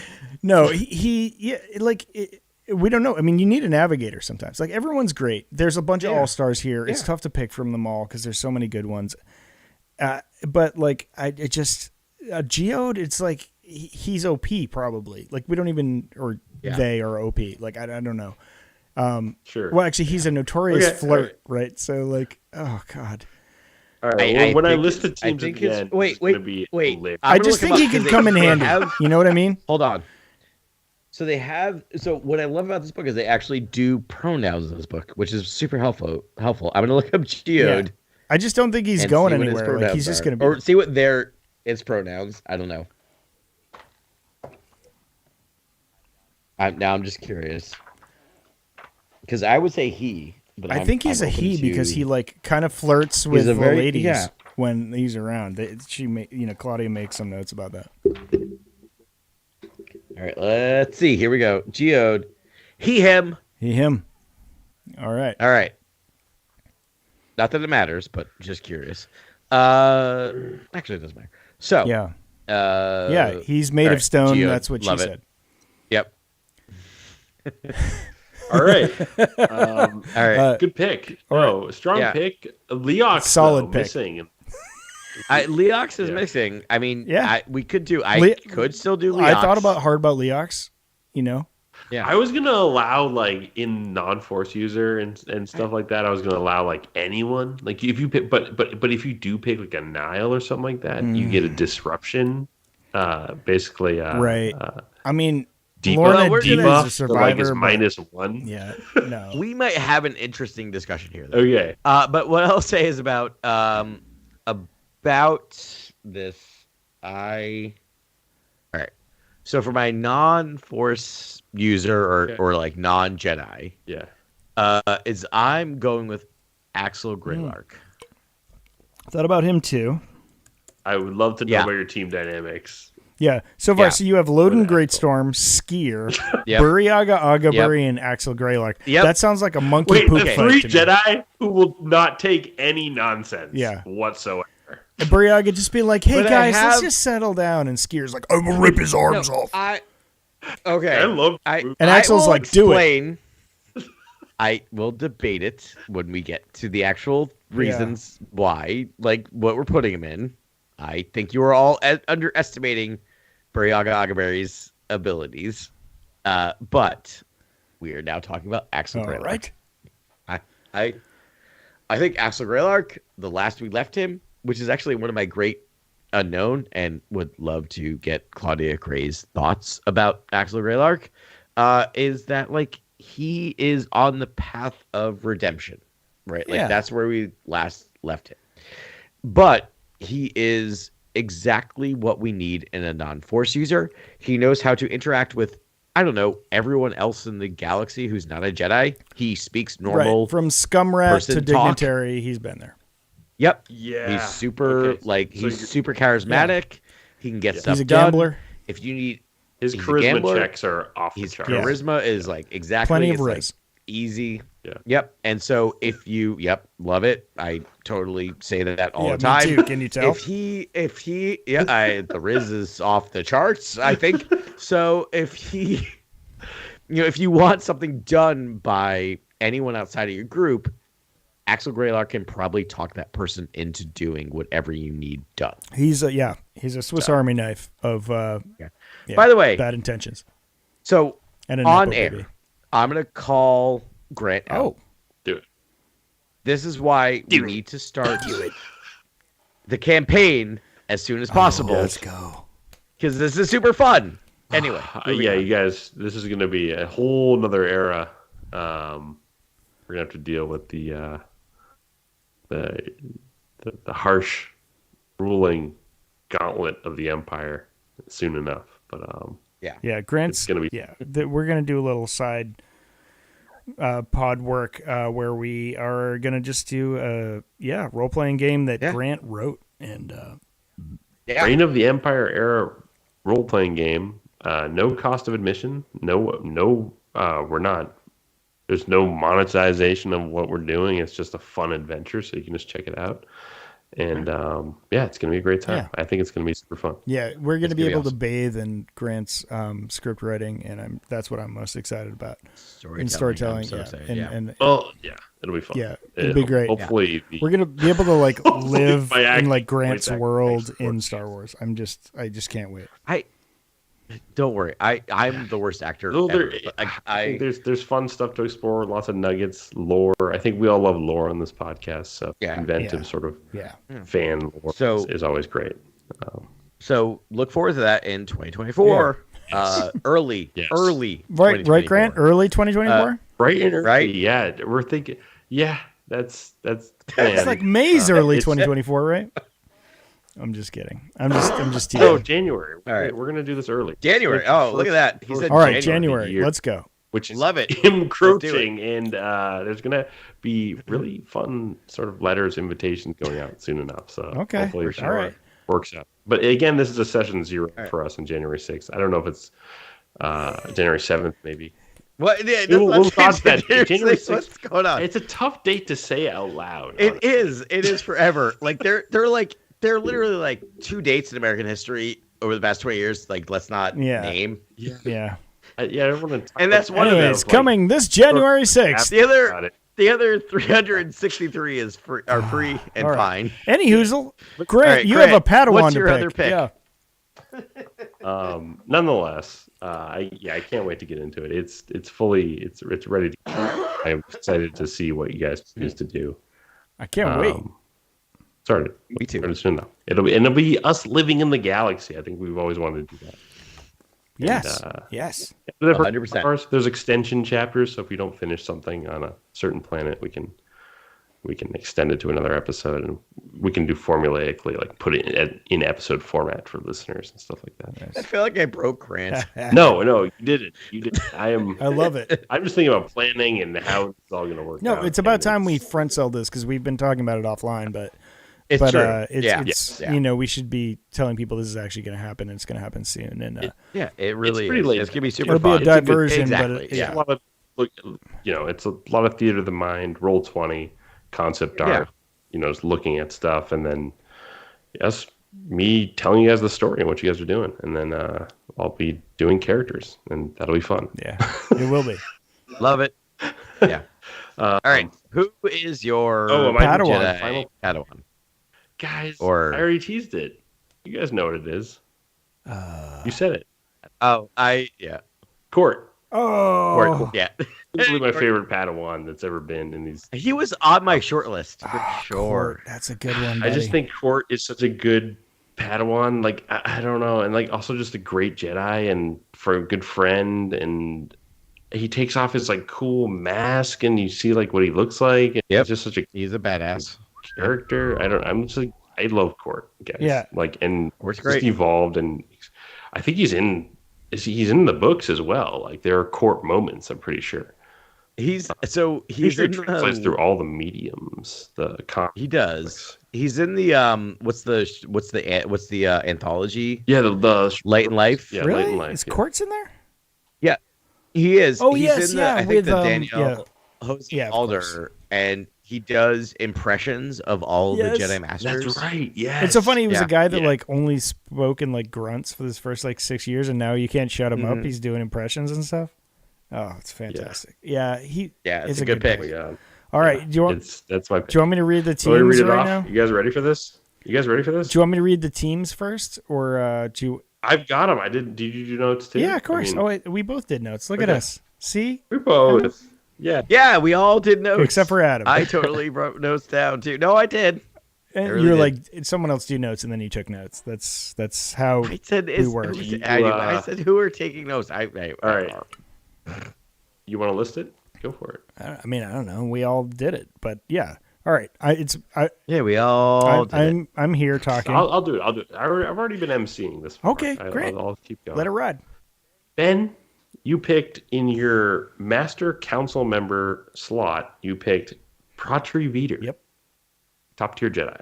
don't know. I mean, you need a navigator sometimes. Like everyone's great. There's a bunch of all-stars here. It's tough to pick from them all because there's so many good ones. But like, Geode, it's like he's OP probably. Like we don't even, they are OP. Like I don't know. Sure. Well, actually, he's a notorious flirt, right? So like, oh god. All right. Well, when I list the teams at the end, wait. I just think he could come in handy. You know what I mean? Hold on. So what I love about this book is they actually do pronouns in this book, which is super helpful. I'm going to look up Geode. Yeah. I just don't think he's going anywhere. Like he's just going to be, or see what its pronouns. I don't know. I'm just curious because I would say he, but I think he's a he because he like kind of flirts with the ladies when he's around. Claudia makes some notes about that. All right, let's see. Here we go. Geode, he, him. All right. Not that it matters, but just curious. Actually, it doesn't matter. So yeah, he's made of stone. Geode, that's what she said. Yep. All right. All right. Good pick. Strong pick. Leox, solid pick. Missing. Leox is missing. I mean, we could do. Could still do Leox. I thought hard about Leox. Yeah. I was gonna allow like in non-force user and stuff like that. I was gonna allow like anyone. Like if you pick, but if you do pick like a Nile or something like that, you get a disruption. Basically. Right. I mean. Lorna debuff is a survivor, like -1. Yeah, no. We might have an interesting discussion here, though. Okay. But what I'll say is about this. All right. So for my non-force user or like non-Jedi, is I'm going with Axel Greylark. Thought about him too. I would love to know about your team dynamics. Yeah, so far, so you have Loden Greatstorm, Skier, Buriaga Agaburi, and Axel Greylark. That sounds like a monkey poop fight. 3 Jedi who will not take any nonsense whatsoever. And Buriaga just be like, hey guys, let's just settle down. And Skier's like, I'm going to rip his arms off. Okay. I love and Axel's like, do it. I will debate it when we get to the actual reasons why, like what we're putting him in. I think you are all underestimating Buriaga Agaburi's abilities, but we are now talking about Axel Greylark. Right. I think Axel Greylark, the last we left him, which is actually one of my great unknown, and would love to get Claudia Cray's thoughts about Axel Greylark, is that like he is on the path of redemption, right? Like that's where we last left him, but he is exactly what we need in a non-force user. He knows how to interact with, I don't know, everyone else in the galaxy who's not a Jedi. He speaks normal. Right. From Scumrat to Dignitary, he's been there. Yep. Yeah. He's super he's super charismatic. Yeah. He can get stuff done. He's a gambler. If you need his charisma checks are off the charts. Charisma is like exactly plenty of riz. Easy. Yeah. Yep. And so if you love it. I totally say that all the time. Me too. Can you tell? If he the riz is off the charts, I think. So if he if you want something done by anyone outside of your group, Axel Greylark can probably talk that person into doing whatever you need done. He's a Swiss Army knife of by the way, bad intentions. So on air. Baby. I'm going to call Grant out. Oh. Do it. This is why we need to start the campaign as soon as possible. Let's go. Because this is super fun. Anyway. You guys, this is going to be a whole nother era. We're going to have to deal with the harsh ruling gauntlet of the Empire soon enough. But Grant's gonna be we're gonna do a little side pod work where we are gonna just do a role playing game that Grant wrote and Reign of the Empire era role playing game. No cost of admission. No, we're not. There's no monetization of what we're doing. It's just a fun adventure, so you can just check it out. And it's going to be a great time. Yeah. I think it's going to be super fun. Yeah, we're going to be able to bathe in Grant's script writing, and that's what I'm most excited about. Storytelling. So and it'll be fun. Yeah, it'll be great. Hopefully, we're going to be able to like live in like Grant's world in Star Wars. I just can't wait. Don't worry. I'm the worst actor ever. I think there's fun stuff to explore, lots of nuggets, lore. I think we all love lore on this podcast. So inventive sort of fan lore is always great. So look forward to that in 2024. Early. Right, Grant? Early 2024? Right? Yeah. We're thinking, that's it's like May's early 2024, right? I'm just kidding. I'm just teasing. No, January. All right, we're gonna do this early. January. Oh, look at that. He said all right, January. Let's go. Which is love it. Encroaching, and there's gonna be really fun sort of letters, invitations going out soon enough. So hopefully all right, works out. But again, this is a session 0 for us on January 6th. I don't know if it's January 7th, maybe. What? Yeah, we'll dodge that. January 6th. What's going on? It's a tough date to say out loud. It is. It is forever. Like they're literally like 2 dates in American history over the past 20 years. Like, let's not name. Yeah. And that's one of them. It's coming this January 6th. The other 363 are free and fine. Any hoozle. Grant, you have a Padawan what's your to other pick? Yeah. Nonetheless, I can't wait to get into it. It's ready to go. I'm excited to see what you guys choose to do. I can't wait. Started. Me too. Started soon though. It'll be us living in the galaxy. I think we've always wanted to do that. Yes. Yes. 100%. There's extension chapters, so if we don't finish something on a certain planet, we can extend it to another episode, and we can do formulaically, like put it in episode format for listeners and stuff like that. I feel like I broke Grant. No, you did it. You did. I love it. I'm just thinking about planning and how it's all going to work. No, it's about time we front sell this because we've been talking about it offline, but. It's true. It's we should be telling people this is actually going to happen, and it's going to happen soon. And it really is. Late. It's going to be super fun. It'll be a diversion, exactly. But it's a lot of, it's a lot of theater of the mind, roll 20, concept art. Just looking at stuff, and then me telling you guys the story and what you guys are doing, and then I'll be doing characters, and that'll be fun. Yeah, it will be. Love it. Yeah. All right. Who is your Padawan? Final Padawan? Guys, I already teased it. You guys know what it is. You said it. Court. Oh, yeah. Probably my favorite Padawan that's ever been in these. He was on my short list for sure. Court. That's a good one. Buddy. I just think Court is such a good Padawan. Like I don't know, and like also just a great Jedi and for a good friend. And he takes off his like cool mask, and you see like what he looks like. Yep. He's just he's a badass character. I love Court, guys. Yeah. And Court's just evolved, and I think he's in the books as well. Like there are Court moments, I'm pretty sure. He's translates through all the mediums. He does. He's in the what's the anthology? Yeah, the Light and Life. Yeah, really? Light and Life. Is Court's in there? Yeah, he is. Oh, he's yes, in the, I think with the Daniel Jose Alder, and he does impressions of all the Jedi Masters. That's right. Yeah, it's so funny. He was a guy that like only spoke in like grunts for his first like 6 years, and now you can't shut him up. He's doing impressions and stuff. Oh, it's fantastic. It's a good pick. Yeah. All right. Do you want? That's my pick. Do you want me to read the teams right now? You guys ready for this? Do you want me to read the teams first, or do you? I've got them. I did. Did you do notes too? Yeah, of course. We both did notes. Look at us. See? We both. Yeah, we all did notes. Except for Adam. I totally wrote notes down too. No, I did. And really you're like, someone else do notes, and then you took notes. That's how I said, we work. I said, who are taking notes? All right. You want to list it? Go for it. I mean, I don't know. We all did it, but yeah. All right. We all did it. I'm here talking. I'll do it. I've already been emceeing this part. Okay, great. I'll keep going. Let it ride. Ben, you picked in your Master Council member slot, you picked Pratri Veeder. Yep. Top tier Jedi.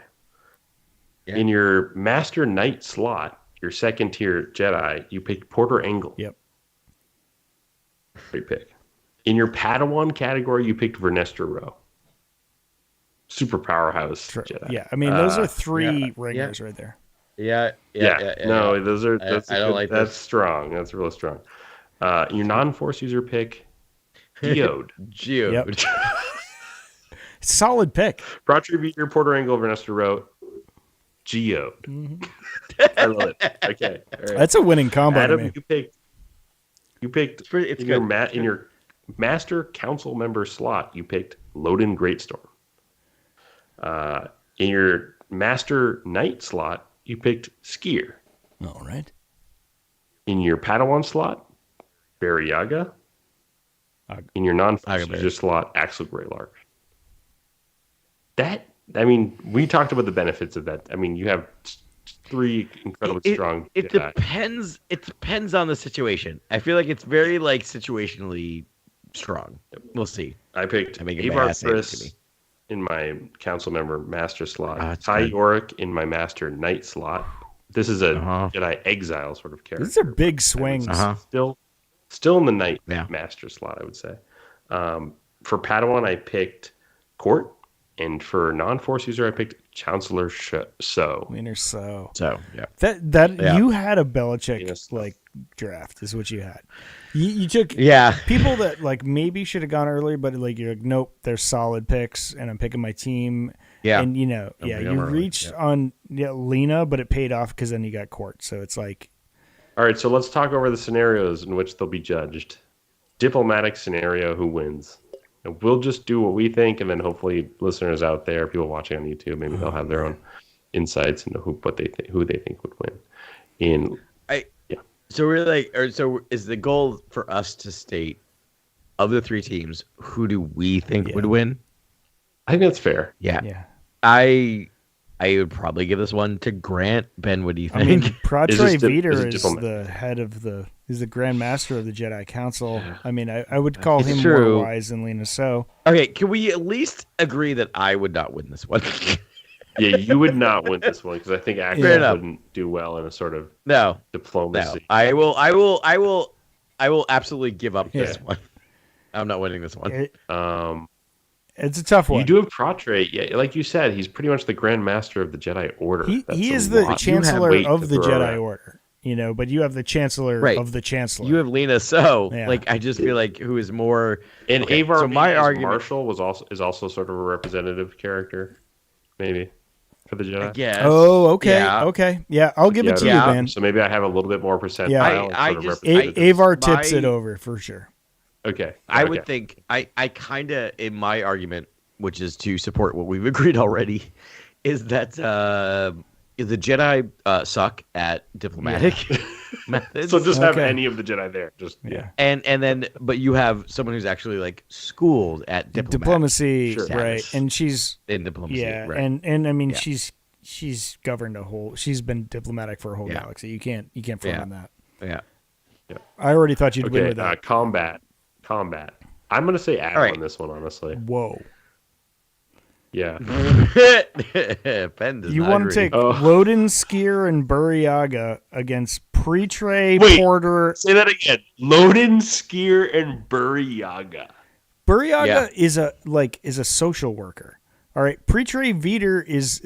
Yeah. In your Master Knight slot, your second tier Jedi, you picked Porter Engle. Yep. Great pick. In your Padawan category, you picked Vernestra Rowe. Super powerhouse Jedi. Yeah, I mean, those are three ringers right there. Yeah. No, those are. That's this. strong. That's real strong. Your non-force user pick, Geode. Geode. Solid pick. Pratri Veeder, Porter Engle, Vernestra Rowe. geode. I love it. Okay, all right. That's a winning combo. Adam, you picked it's in your master council member slot. You picked Loden Greatstorm. In your master knight slot, you picked Skier. All right. In your Padawan slot, Barry Yaga. In your non-force user slot, Axel Greylark. We talked about the benefits of that. I mean, you have 3 incredibly strong. It depends. It depends on the situation. I feel like it's very situationally strong. We'll see. I picked Avar Kriss in my council member master slot. Ty Yorick in my master knight slot. This is a Jedi exile sort of character. These are big swings. Still in the knight master slot, I would say. For Padawan, I picked Court. And for non-force user, I picked Chancellor So. Wiener So. So, yeah. You had a Belichick draft is what you had. You took people that maybe should have gone earlier, but you're like, nope, they're solid picks, and I'm picking my team. Yeah. And you reached on Lena, but it paid off because then you got Court. So it's like, all right. So let's talk over the scenarios in which they'll be judged. Diplomatic scenario, who wins? And we'll just do what we think, and then hopefully listeners out there, people watching on YouTube, maybe they'll have their own insights into who they think would win. So we're so is the goal for us to state of the 3 teams, who do we think would win? I think that's fair. Yeah. I would probably give this one to Grant. Ben, what do you think? I mean, Pratre Veter is the head of is the Grand Master of the Jedi Council. I mean, I would call him more wise than Lena So. Okay, can we at least agree that I would not win this one? Yeah, you would not win this one because I think Akron wouldn't do well in a sort of diplomacy. No. I will absolutely give up this one. I'm not winning this one. It's a tough one. You do have Pratre. Yeah, like you said, he's pretty much the Grand Master of the Jedi Order. He is the Chancellor of the Jedi Order. But you have the Chancellor of the Chancellor. You have Lena So. Yeah. I just feel like who is more. And Avar so my argument, Marshall is also sort of a representative character, maybe, for the Jedi. Yes. Oh, okay. Yeah. Okay. Yeah, I'll give it to you, man. So maybe I have a little bit more percentile. Yeah, Avar tips it over for sure. Okay. I would think I kind of in my argument, which is to support what we've agreed already, is that the Jedi suck at diplomatic methods. So just have any of the Jedi there. Just And then but you have someone who's actually schooled at diplomacy, right? And she's in diplomacy, right? And I mean she's governed she's been diplomatic for a whole galaxy. You can't front on that. Yeah. I already thought you'd win with that. Combat. I'm going to say Adam on this one, honestly. Whoa. Yeah. Ben does you not want agree. to take Loden, Skier, and Buryaga against Pratre, Porter. Say that again. Loden, Skier, and Buryaga. Buryaga is a social worker. All right, Pratre Veter is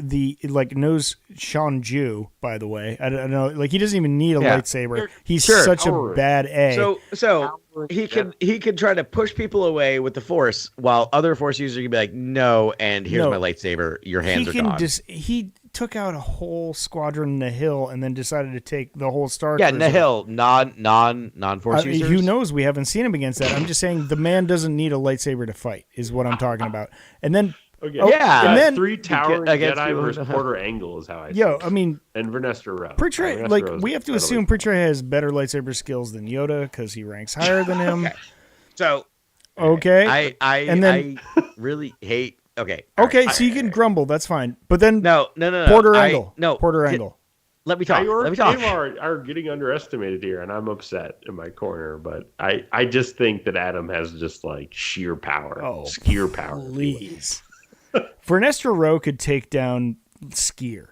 knows Sean Ju, by the way. I don't know, he doesn't even need a lightsaber. He's such a bad A. So he can try to push people away with the Force, while other Force users can be like, no, and here's my lightsaber. Your hands are gone. He took out a whole squadron Nihil and then decided to take the whole Star Cruiser. Yeah, Nihil, non-Force users. Who knows? We haven't seen him against that. I'm just saying the man doesn't need a lightsaber to fight, is what I'm talking about. And then. Okay. And then 3 towering Jedi versus Porter Angle is how I see it. I mean, and Vernestra Rowe. Pratre, we have to assume Pratre has better lightsaber skills than Yoda because he ranks higher than him. So, I really hate. Okay, so you can grumble. That's fine. But then no. Porter Angle. Porter Angle. Let me talk. Are getting underestimated here, and I'm upset in my corner. But I just think that Adam has just sheer power, skier power. Please. Vernestra Rowe could take down Skier.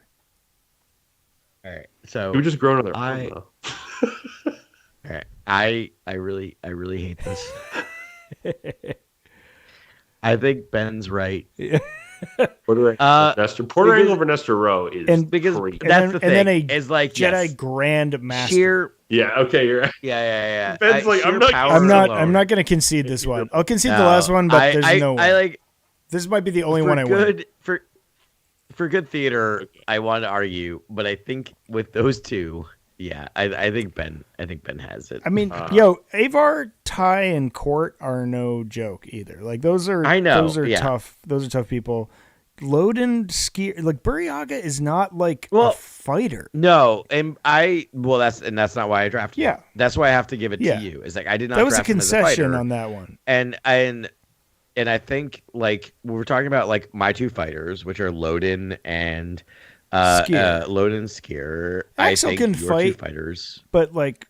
All right, so you just grow another arm, though. All right, I really hate this. I think Ben's right. Porter Angle Vernestra Rowe is because free. That's the thing. And then is Jedi Grand Master. Sheer. Yeah. Okay. You're right. Yeah. Ben's I'm not going to concede this one. I'll concede the last one, but there's no way. This might be the only one I win. for good theater, I want to argue, but I think with those two, yeah, I think Ben has it. I mean, Avar, Ty, and Court are no joke either. Like those are tough. Those are tough people. Loden, Skier, like Buryaga is not like a fighter. No, and that's not why I drafted. Yeah, him. That's why I have to give it to you. It's like I did not. That was a draft him as a fighter. concession on that one. And I think like we're talking about like my two fighters, which are Loden and Skier. Axel I think can your fight, two fighters, but like.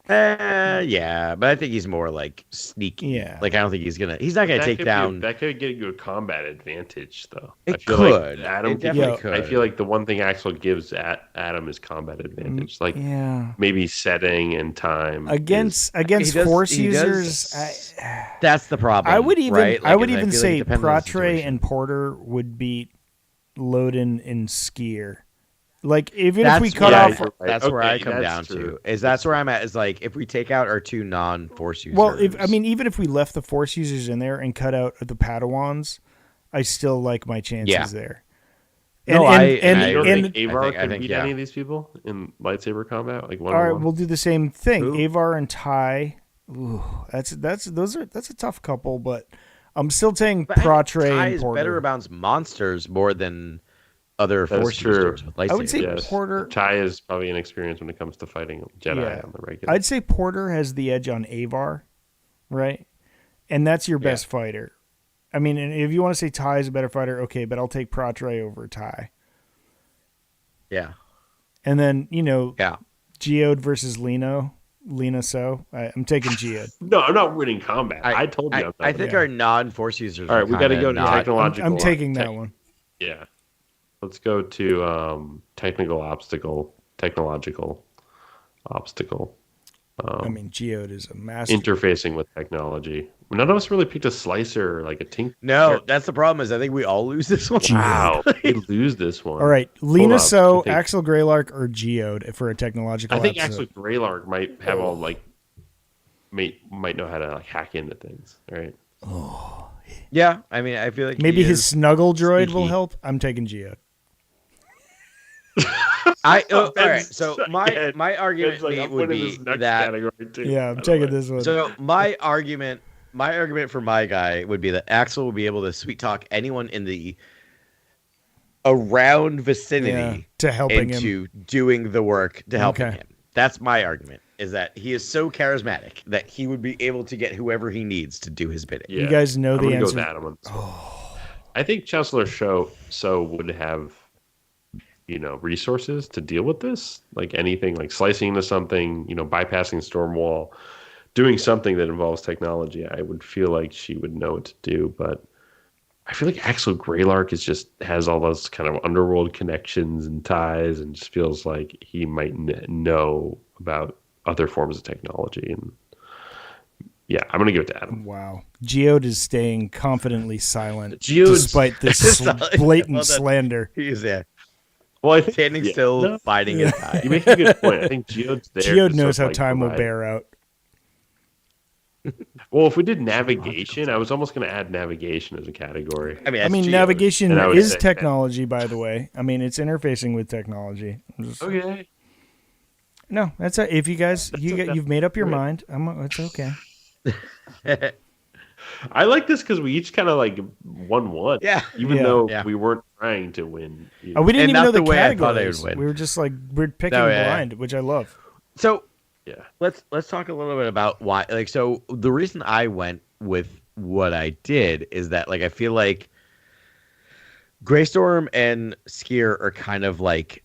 Yeah, but I think he's more like sneaky. Yeah, like I don't think he's not gonna take down. That could get you a combat advantage, though. It could. Like Adam, it definitely could. I feel like the one thing Axel gives Adam is combat advantage, like maybe setting and time against force users. That's the problem. I would even right? I would even say Pratre and Porter would beat Loden and Skier. Like even if we cut off, that's where I come down to. That's where I'm at. Is like if we take out our two non-force users. Well, even if we left the force users in there and cut out the Padawans, I still like my chances there. And Avar can beat any of these people in lightsaber combat. Like all right, we'll do the same thing. Avar and Ty. Ooh, that's a tough couple, but I'm still saying Pratre and Porter. Better about monsters more than other force users with lightsabers. I would say Porter. Ty is probably inexperienced when it comes to fighting Jedi on the regular. I'd say Porter has the edge on Avar, right? And that's your best fighter. I mean, and if you want to say Ty is a better fighter, okay, but I'll take Pratre over Ty. Yeah. And then, Geode versus Lena So. I'm taking Geode. No, I'm not winning combat. I told you. I think our non-force users. All right, we got to go to technological. I'm taking that one. Yeah. Let's go to technological obstacle. Geode is a massive interfacing with technology. None of us really picked a slicer or like a tink. No, that's the problem. Is I think we all lose this one. Wow, we lose this one. All right, Lena So, Axel Greylark, or Geode for a technological. I think Axel Greylark might have all might know how to hack into things. Right. Oh. Yeah, I mean, I feel like maybe his snuggle droid will help. I'm taking Geode. All right. So my argument would be that I'm taking this one. So my argument for my guy would be that Axel will be able to sweet talk anyone in the around vicinity to helping into doing the work to helping him. That's my argument. Is that he is so charismatic that he would be able to get whoever he needs to do his bidding. Yeah. You guys know the answer. Go with Adam. I think Chancellor So would have resources to deal with this, like anything like slicing into something, bypassing storm wall, doing something that involves technology. I would feel like she would know what to do, but I feel like Axel Greylark has all those kind of underworld connections and ties, and just feels like he might know about other forms of technology. And I'm gonna give it to Adam. Wow, Geode is staying confidently silent despite this blatant slander. He's there. Well, I think standing still, fighting his time. You make a good point. I think Geode's there. Geode knows how time will bear out. Well, if we did navigation, I was almost going to add navigation as a category. I mean navigation is technology, by the way. I mean, it's interfacing with technology. Okay. No, that's if you guys you've made up your mind. It's okay. I like this because we each kind of like won. Yeah. Even though we weren't trying to win. We didn't even know the categories. We were just like we're picking blind, which I love. So let's talk a little bit about why. Like, so the reason I went with what I did is that like I feel like Greystorm and Skier are kind of like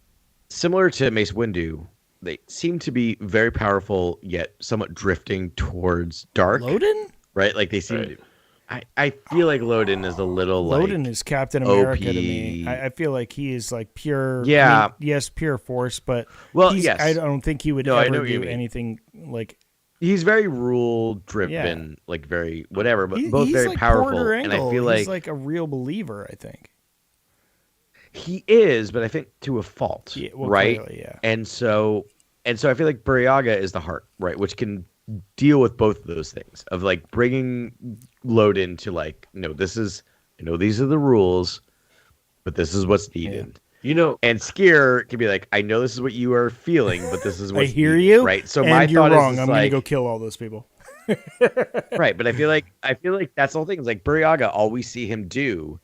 similar to Mace Windu. They seem to be very powerful, yet somewhat drifting towards dark. Loden? Right? Like they seem to. I feel like Loden is a little like Loden is Captain America to me. I feel like he is like pure. Yeah. I mean, yes, pure force, but yes. I don't think he would ever do anything like. He's very rule driven, like very whatever, but both very like powerful. Porter and I feel he's like a real believer. I think he is, but I think to a fault, right? Clearly, yeah. And so I feel like Buryaga is the heart, right, which can deal with both of those things of like bringing Loden to like, these are the rules. but this is what's needed. And Skier can be like, I know this is what you are feeling, but this is what's I hear needed, you, right? So and my you're thought wrong. is I'm like, gonna go kill all those people. right, but I feel like that's the whole thing. Is like Buryaga, all we see him do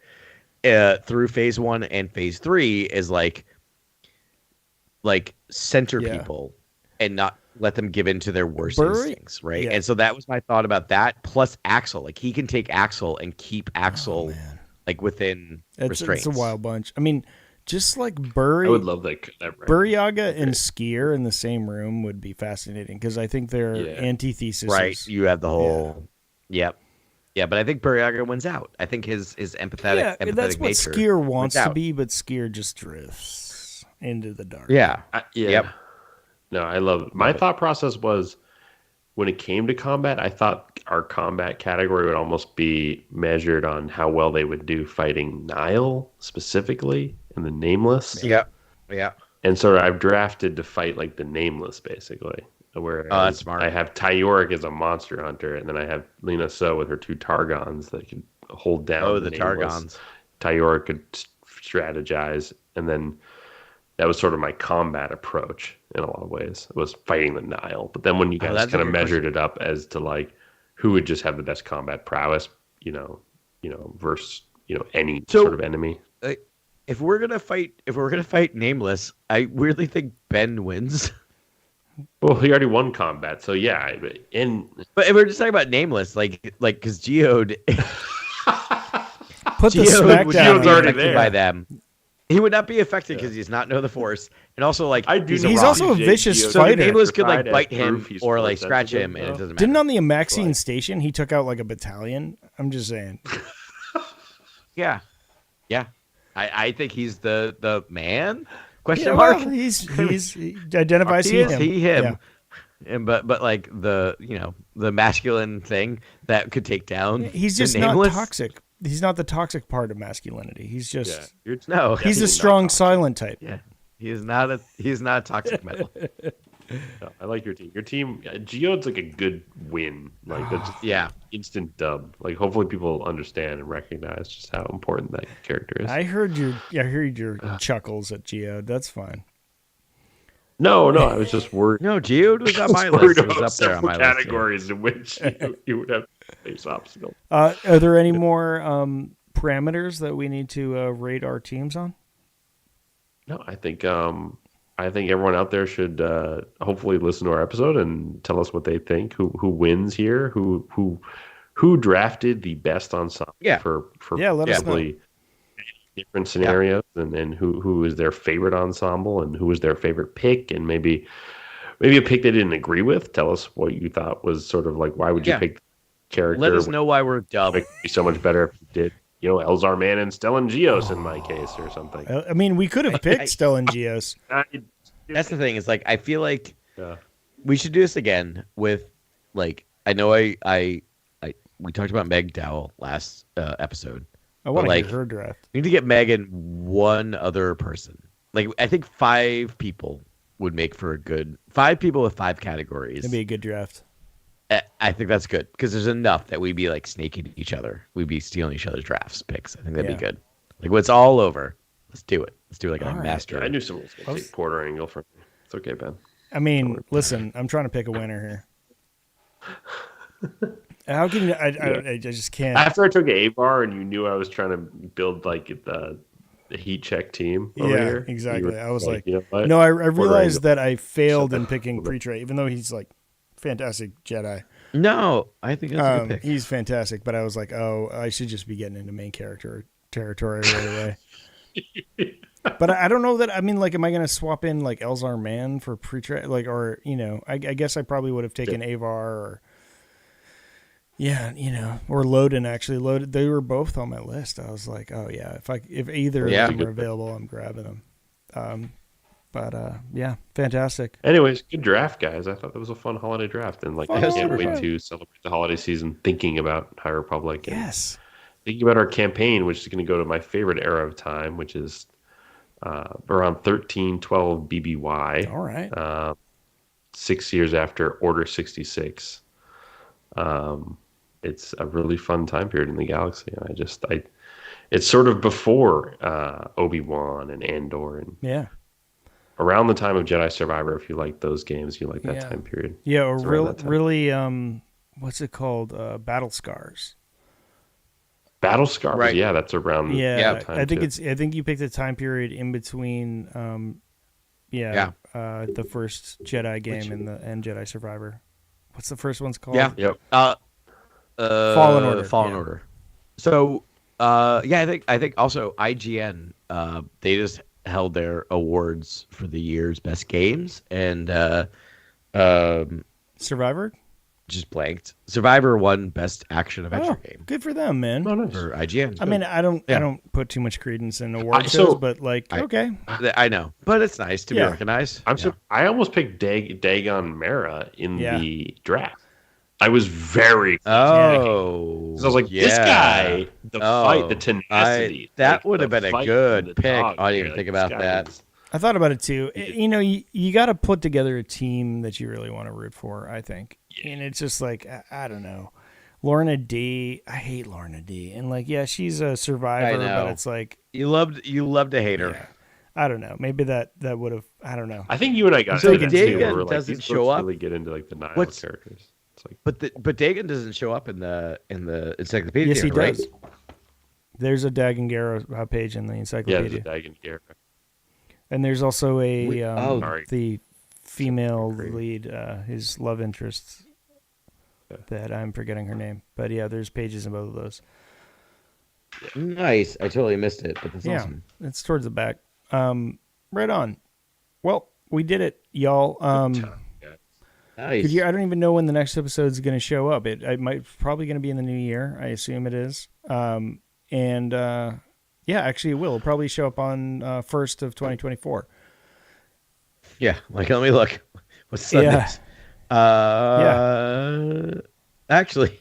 through phase 1 and phase 3 is like center people and not let them give in to their worst instincts, right? Yeah. And so that was my thought about that. Plus Axel, like he can take Axel and keep Axel like within restraints. It's a wild bunch. I mean, just like Burry, I would love that. Buryaga and Skier in the same room would be fascinating because I think they're antitheses. Right, you have the whole, yeah, but I think Buryaga wins out. I think his empathetic, that's what nature Skier wants to be, but Skier just drifts into the dark. Yeah, Yep. No, I love it. My thought process was when it came to combat, I thought our combat category would almost be measured on how well they would do fighting Nile specifically and the Nameless. Yeah. And so I've drafted to fight like the Nameless basically. Where that's smart. I have Tyorik as a monster hunter, and then I have Lena So with her 2 Targons that can hold down the Targons. Tyorik could strategize, and then that was sort of my combat approach in a lot of ways. It was fighting the Nile. But then when you guys kind of measured it up as to like who would just have the best combat prowess, versus any sort of enemy. If we're gonna fight Nameless, I weirdly think Ben wins. Well, he already won combat, so yeah. But if we're just talking about Nameless, like because Geode put the smackdown Geode's already there by them. He would not be affected because he does not know the Force, and also like he's also a vicious fighter. So Nameless could like bite him or like scratch him, and it doesn't matter. Didn't on the Amaxian station he took out like a battalion? I'm just saying. Yeah. I think he's the man. Question mark. He identifies he him. Yeah. And but like the masculine thing that could take down. He's just not toxic. He's not the toxic part of masculinity. He's just he's a strong silent type. Yeah. He's not a toxic metal. No, I like your team. Your team, Geode's like a good win. Like that's instant dub. Like hopefully people understand and recognize just how important that character is. I heard your chuckles at Geode. That's fine. No, I was just worried. No, Geode was on my list. It was up there on my categories in which you would have to face obstacles. Are there any more parameters that we need to rate our teams on? No, I think everyone out there should hopefully listen to our episode and tell us what they think. Who wins here? Who drafted the best ensemble for let us know. Different scenarios, and who is their favorite ensemble, and who was their favorite pick, and maybe a pick they didn't agree with. Tell us what you thought was sort of like why would you pick the character? Let us know why we're dumb. It would be so much better if you did. Elzar Man and Stellan Geos in my case, or something. I mean, we could have picked Stellan Geos. That's the thing. Is like I feel like we should do this again with like I know we talked about Meg Dowell last episode. I want to hear her draft. We need to get Meg and one other person. Like I think 5 people would make for a good 5 people with 5 categories. That'd be a good draft. I think that's good because there's enough that we'd be like snaking each other. We'd be stealing each other's drafts picks. I think that'd be good. Like when it's all over, let's do it. Let's do it like a master. I knew someone was going to take Porter Angle from me. It's okay, Ben. I mean, listen, I'm trying to pick a winner here. How can you? I just can't. After I took Avar and you knew I was trying to build like the heat check team over here. Exactly. I was like, you know what? No, I realized that I failed in picking Pre-Trey, even though he's like fantastic Jedi. No, I think that's a good pick. He's fantastic, but I was like, oh, I should just be getting into main character territory right away. But I don't know that. I mean, like, am I going to swap in like Elzar Man for Pre-Trey? Like, or I guess I probably would have taken Avar or. Yeah, or Loden actually. Loden, they were both on my list. I was like, oh yeah, if either of them are available, I'm grabbing them. Fantastic. Anyways, good draft, guys. I thought that was a fun holiday draft, and like I can't wait to celebrate the holiday season thinking about High Republic. And thinking about our campaign, which is going to go to my favorite era of time, which is around 1312 BBY. All right. 6 years after Order 66. It's a really fun time period in the galaxy. It's sort of before Obi-Wan and Andor, and around the time of Jedi Survivor. If you like those games, you like that time period. Yeah, or really, what's it called? Battle Scars. Battle Scars, right? Yeah, that's around. Yeah, time I think too. I think you picked a time period in between. The first Jedi game and Jedi Survivor. What's the first one's called? Yeah. Yep. Fallen Order. Fallen Order. So, I think also IGN, they just held their awards for the year's best games, and Survivor just blanked. Survivor won best action adventure game. Good for them, man. Oh, nice. For IGN. I mean, I don't put too much credence in award shows, but okay. I know, but it's nice to be recognized. I almost picked Dagon Mara in the draft. I was very because I was like, this guy, fight, the tenacity. That would have been a good pick. I didn't even think about that. I thought about it too. You got to put together a team that you really want to root for, I think. And it's just like, I don't know. Lorna D. I hate Lorna D. And she's a survivor, but it's like you love to hate her. Yeah. I don't know. Maybe that would have. I don't know. I think you and I got so into that too. Dagon where, doesn't show up. Really get into the Nihil characters. It's like, but Dagon doesn't show up in the encyclopedia. Yes, he right? does. There's a Dagon Gera page in the encyclopedia. Yeah, there's a Dagon Gera. And there's also the female lead, his love interest. That I'm forgetting her name, but there's pages in both of those. Nice. I totally missed it, but that's awesome. It's towards the back. Right on. Well, we did it, y'all. Nice. I don't even know when the next episode is going to show up. It might probably going to be in the new year. I assume it is. Actually, it will. It'll probably show up on 1st of 2024. Yeah, let me look. What's Sundays? Actually,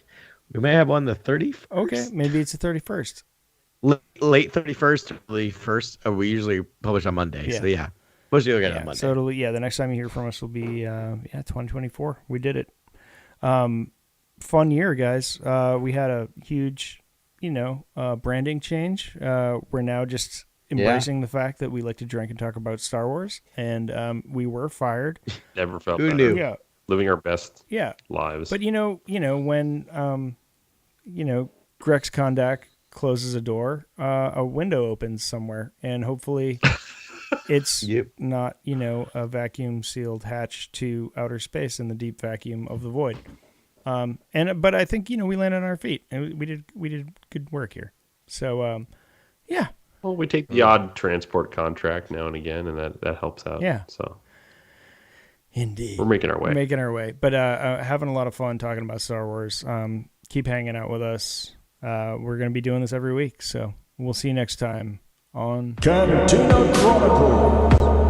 we may have one the 30th. Okay, maybe it's the 31st. Late 31st, early 1st. We usually publish on Monday, so we'll usually get it on Monday. So the next time you hear from us will be 2024. We did it. Fun year, guys. We had a huge, branding change. We're now just embracing the fact that we like to drink and talk about Star Wars, and we were fired. Never felt Who better. knew? Yeah. Living our best lives. But when Grex Kondak closes a door, a window opens somewhere, and hopefully it's not a vacuum sealed hatch to outer space in the deep vacuum of the void. But I think we landed on our feet, and we did good work here. So well, we take the odd transport contract now and again, and that helps out. Yeah. So indeed, we're making our way. But having a lot of fun talking about Star Wars. Keep hanging out with us. We're going to be doing this every week, so we'll see you next time on Cantina Chronicles.